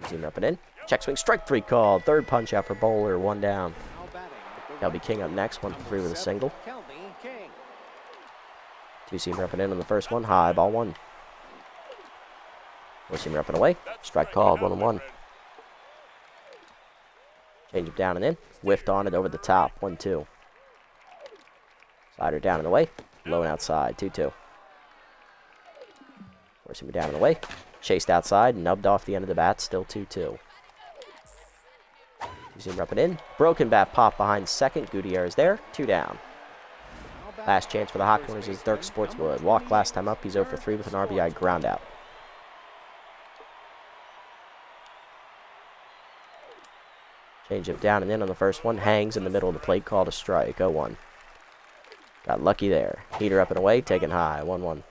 Zoom up and in. Check swing. Strike 3 called. Third punch out for bowler. 1 down. Kelby King up next. 1 for 3 with a single. 2-seamer up and in on the first one. High. Ball 1. 4-seamer up and away. Strike called. 1-1. Change it down and in. Whiffed on it over the top. 1-2. Slider down and away. Low and outside. 2-2. 4-seamer down and away. Chased outside. Nubbed off the end of the bat. Still 2-2. 2-seamer up and in. Broken bat pop behind second. Gutierrez there. 2 down. Last chance for the hot corners is Dirk Sportswood. Walked last time up. He's 0 for 3 with an RBI ground out. Change it down and in on the first one. Hangs in the middle of the plate. Called a strike. 0-1. Got lucky there. Heater up and away. Taken high. 1-1.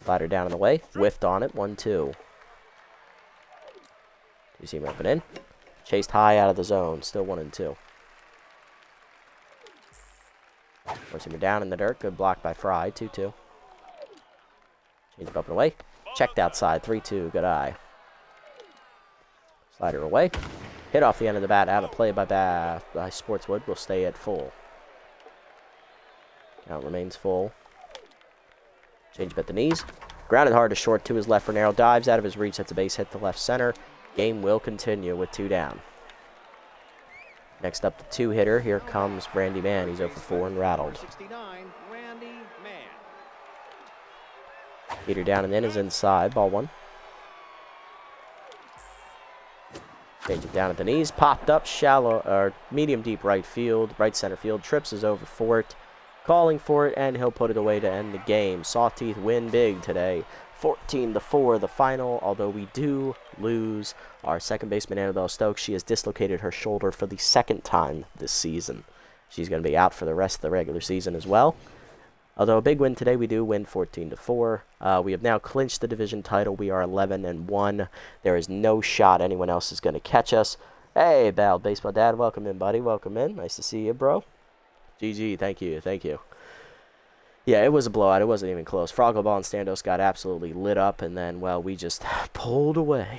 Slider down and away. Whiffed on it. 1-2. 2-seamer up and in. Chased high out of the zone. Still 1-2. 4-seamer down in the dirt. Good block by Fry. 2-2. Change it up and away. Checked outside. 3-2. Good eye. Slider away. Hit off the end of the bat. Out of play by Sportswood. Will stay at full. Count remains full. Change up at the knees. Grounded hard to short to his left for narrow. Dives out of his reach. That's a base hit to left center. Game will continue with 2 down. Next up, the 2-hitter. Here comes Randy Mann. He's 0 for 4 and rattled. Heater down and in is inside. Ball 1. Change it down at the knees. Popped up shallow or medium deep right center field. Trips is over for it. Calling for it, and he'll put it away to end the game. Sawteeth win big today. 14-4 the final, although we do lose our second baseman, Annabelle Stokes. She has dislocated her shoulder for the second time this season. She's going to be out for the rest of the regular season as well. Although a big win today, we do win 14-4. We have now clinched the division title. We are 11-1. There is no shot anyone else is going to catch us. Hey, Bald Baseball Dad, welcome in, buddy. Welcome in. Nice to see you, bro. GG, thank you. Yeah, it was a blowout. It wasn't even close. Froggleball and Standos got absolutely lit up, and then, well, we just pulled away.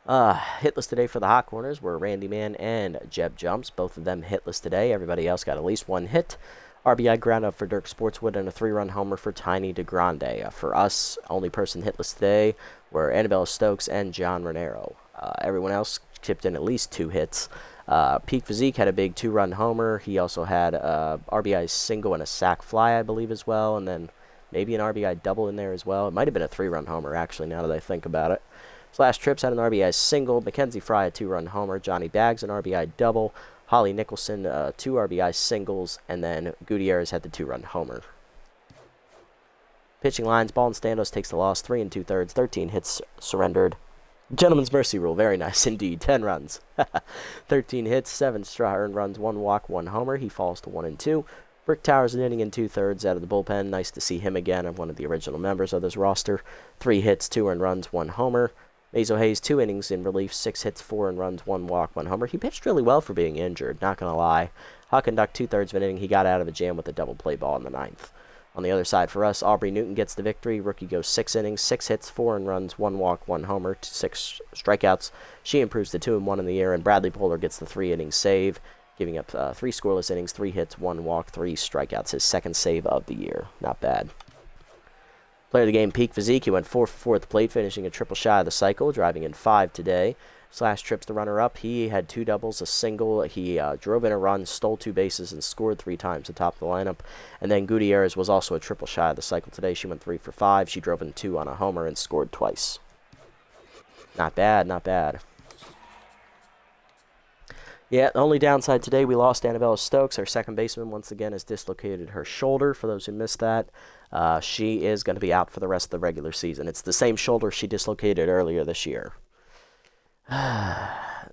Hitless today for the Hot Corners were Randy Man and Jeb Jumps. Both of them hitless today. Everybody else got at least one hit. RBI ground up for Dirk Sportswood and a 3-run homer for Tiny DeGrande. For us, only person hitless today were Annabelle Stokes and John Renero. Everyone else chipped in at least 2 hits. Peak Physique had a big 2-run homer. He also had RBI single and a sac fly, I believe, as well. And then maybe an RBI double in there as well. It might have been a 3-run homer, actually, now that I think about it. Slash Trips had an RBI single. Mackenzie Fry a 2-run homer. Johnny Baggs an RBI double. Holly Nicholson 2 RBI singles. And then Gutierrez had the 2-run homer. Pitching lines, Ball and Standos takes the loss. 3 2/3, 13 hits surrendered. Gentleman's mercy rule, very nice indeed. 10 runs. 13 hits, 7 earned runs, 1 walk, 1 homer. He falls to 1-2. Brick Towers an inning and 2/3 out of the bullpen. Nice to see him again, one of the original members of this roster. 3 hits, 2 earned runs, 1 homer. Mazo Hayes, 2 innings in relief, 6 hits, 4 earned runs, 1 walk, 1 homer. He pitched really well for being injured, not going to lie. Huckenduck, 2/3 of an inning. He got out of a jam with a double play ball in the 9th. On the other side for us, Aubrey Newton gets the victory. Rookie goes 6 innings, 6 hits, 4 earned runs, 1 walk, 1 homer, 6 strikeouts. She improves to 2-1 in the year, and Bradley Poehler gets the 3-inning save, giving up 3 scoreless innings, 3 hits, 1 walk, 3 strikeouts. His second save of the year. Not bad. Player of the game, Peak Physique. He went 4 for 4 at the plate, finishing a triple shy of the cycle, driving in 5 today. Slash Trips the runner-up. He had 2 doubles, a single. He drove in a run, stole 2 bases, and scored 3 times at the top of the lineup. And then Gutierrez was also a triple shy of the cycle today. She went 3 for 5. She drove in 2 on a homer and scored twice. Not bad, not bad. Yeah, the only downside today, we lost Annabella Stokes. Our second baseman, once again, has dislocated her shoulder, for those who missed that. She is going to be out for the rest of the regular season. It's the same shoulder she dislocated earlier this year.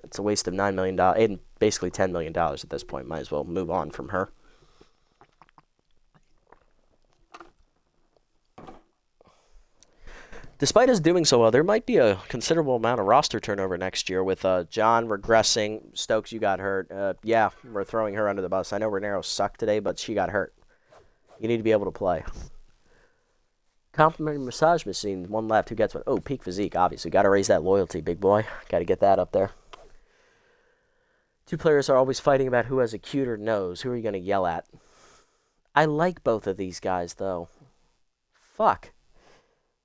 It's a waste of $9 million, and basically $10 million at this point. Might as well move on from her. Despite us doing so well, there might be a considerable amount of roster turnover next year with John regressing. Stokes, you got hurt. Yeah, we're throwing her under the bus. I know Renero sucked today, but she got hurt. You need to be able to play. Complimentary massage machine, 1 left. Who gets one? Oh, Peak Physique, obviously. Got to raise that loyalty, big boy. Got to get that up there. 2 players are always fighting about who has a cuter nose. Who are you going to yell at? I like both of these guys, though. Fuck.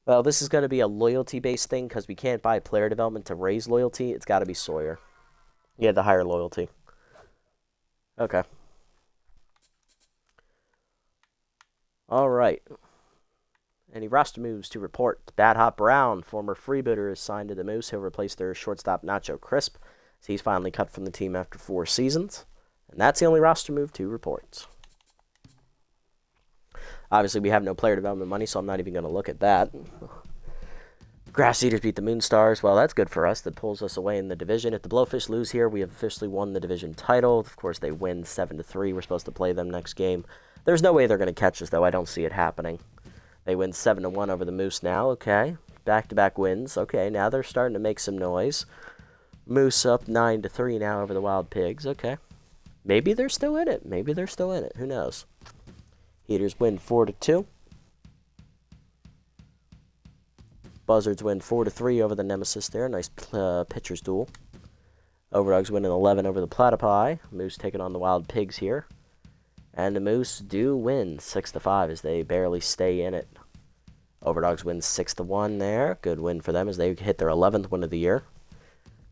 Well, this is going to be a loyalty-based thing because we can't buy player development to raise loyalty. It's got to be Sawyer. Yeah, the higher loyalty. Okay. All right. Any roster moves to report? Bad Hot Brown, former freebooter, is signed to the Moose. He'll replace their shortstop Nacho Crisp. So he's finally cut from the team after 4 seasons. And that's the only roster move to report. Obviously, we have no player development money, so I'm not even going to look at that. Grass Eaters beat the Moonstars. Well, that's good for us. That pulls us away in the division. If the Blowfish lose here, we have officially won the division title. Of course, they win 7-3. We're supposed to play them next game. There's no way they're going to catch us, though. I don't see it happening. They win 7-1 over the Moose now. Okay. Back-to-back wins. Okay, now they're starting to make some noise. Moose up 9-3 now over the Wild Pigs. Okay. Maybe they're still in it. Maybe they're still in it. Who knows? Heaters win 4-2. Buzzards win 4-3 over the Nemesis there. Nice pitcher's duel. Overdogs win an 11 over the Platypi. Moose taking on the Wild Pigs here. And the Moose do win 6-5 as they barely stay in it. Overdogs win 6-1 there. Good win for them as they hit their 11th win of the year.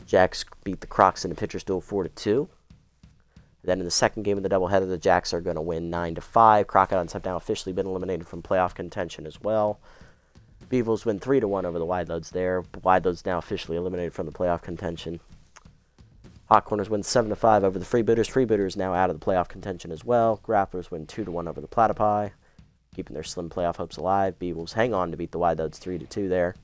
Jacks beat the Crocs in the pitcher's duel 4-2. Then in the second game of the doubleheader, the Jacks are going to win 9-5. Crocodiles have now officially been eliminated from playoff contention as well. Beavles win 3-1 over the Wide Loads there. Wide Loads now officially eliminated from the playoff contention. Hot Corners win 7-5 over the Freebooters. Freebooters now out of the playoff contention as well. Grapplers win 2-1 over the Platypi, keeping their slim playoff hopes alive. Beavles hang on to beat the Wide Loads 3-2 there.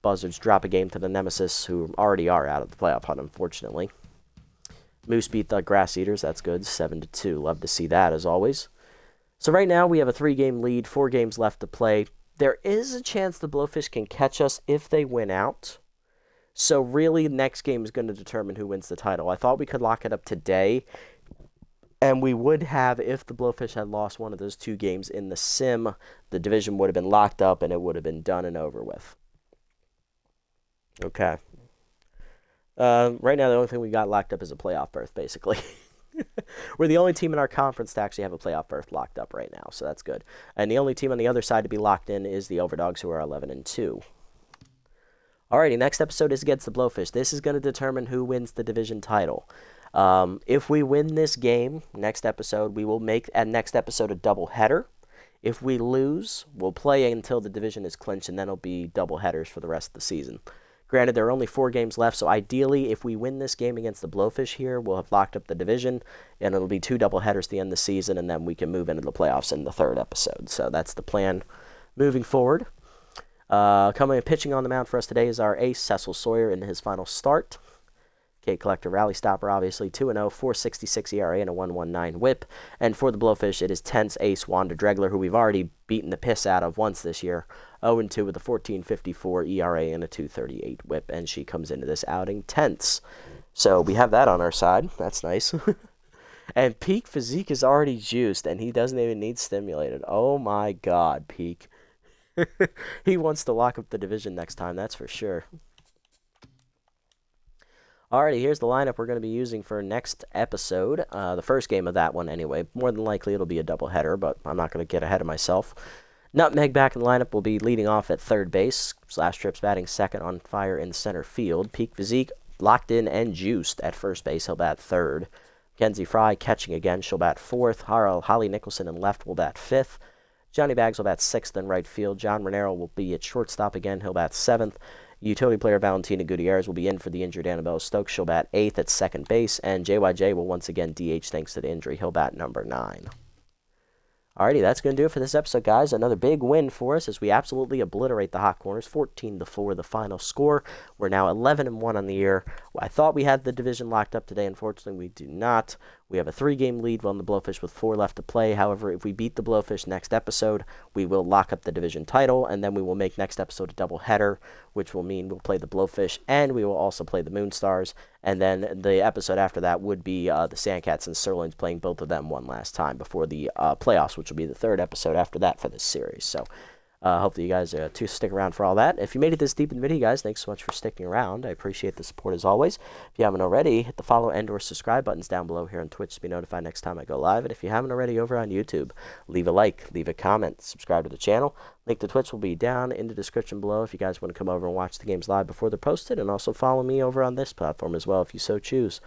Buzzards drop a game to the Nemesis, who already are out of the playoff hunt, unfortunately. Moose beat the Grass Eaters. That's good, 7-2. Love to see that, as always. So right now we have a 3-game lead, 4 games left to play. There is a chance the Blowfish can catch us if they win out. So really, next game is going to determine who wins the title. I thought we could lock it up today, and we would have, if the Blowfish had lost one of those 2 games in the sim, the division would have been locked up and it would have been done and over with. Okay. Right now, the only thing we got locked up is a playoff berth, basically. We're the only team in our conference to actually have a playoff berth locked up right now, so that's good. And the only team on the other side to be locked in is the Overdogs, who are 11-2. Alrighty, next episode is against the Blowfish. This is going to determine who wins the division title. If we win this game, next episode, we will make next episode a double header. If we lose, we'll play until the division is clinched, and then it'll be double headers for the rest of the season. Granted, there are only 4 games left, so ideally, if we win this game against the Blowfish here, we'll have locked up the division, and it'll be 2 doubleheaders at the end of the season, and then we can move into the playoffs in the 3rd episode. So that's the plan moving forward. Coming and pitching on the mound for us today is our ace, Cecil Sawyer, in his final start. Kate Collector Rally Stopper, obviously, 2-0, 4.66 ERA, and a 1.19 whip. And for the Blowfish, it is Tense ace Wanda Dregler, who we've already beaten the piss out of once this year. 0-2 with a 14.54 ERA and a 2.38 whip, and she comes into this outing tense. So we have that on our side. That's nice. And Peak Physique is already juiced, and he doesn't even need stimulated. Oh my God, Peak. He wants to lock up the division next time, that's for sure. Alrighty, here's the lineup we're going to be using for next episode. The first game of that one, anyway. More than likely, it'll be a doubleheader, but I'm not going to get ahead of myself. Nutmeg back in the lineup will be leading off at third base. Slash Trips batting second, on fire in center field. Peak Physique locked in and juiced at first base. He'll bat third. Mackenzie Fry catching again. She'll bat fourth. Holly Nicholson in left will bat fifth. Johnny Bags will bat sixth in right field. John Renero will be at shortstop again. He'll bat seventh. Utility player Valentina Gutierrez will be in for the injured Annabelle Stokes. She'll bat eighth at second base. And JYJ will once again DH thanks to the injury. He'll bat number 9. Alrighty, that's going to do it for this episode, guys. Another big win for us as we absolutely obliterate the Hot Corners. 14-4 the final score. We're now 11-1 on the year. I thought we had the division locked up today. Unfortunately, we do not. We have a 3-game lead on the Blowfish with 4 left to play. However, if we beat the Blowfish next episode, we will lock up the division title, and then we will make next episode a double header, which will mean we'll play the Blowfish, and we will also play the Moonstars. And then the episode after that would be the Sandcats and Sirloins, playing both of them one last time before the playoffs, which will be the 3rd episode after that for this series. So hopefully you guys stick around for all that. If you made it this deep in the video, guys, thanks so much for sticking around. I appreciate the support as always. If you haven't already, hit the follow and or subscribe buttons down below here on Twitch to be notified next time I go live. And if you haven't already over on YouTube, leave a like, leave a comment, subscribe to the channel. Link to Twitch will be down in the description below if you guys want to come over and watch the games live before they're posted. And also follow me over on this platform as well if you so choose.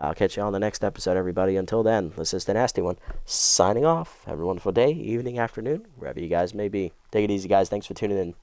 I'll catch you on the next episode, everybody. Until then, this is the Nasty One, signing off. Have a wonderful day, evening, afternoon, wherever you guys may be. Take it easy, guys. Thanks for tuning in.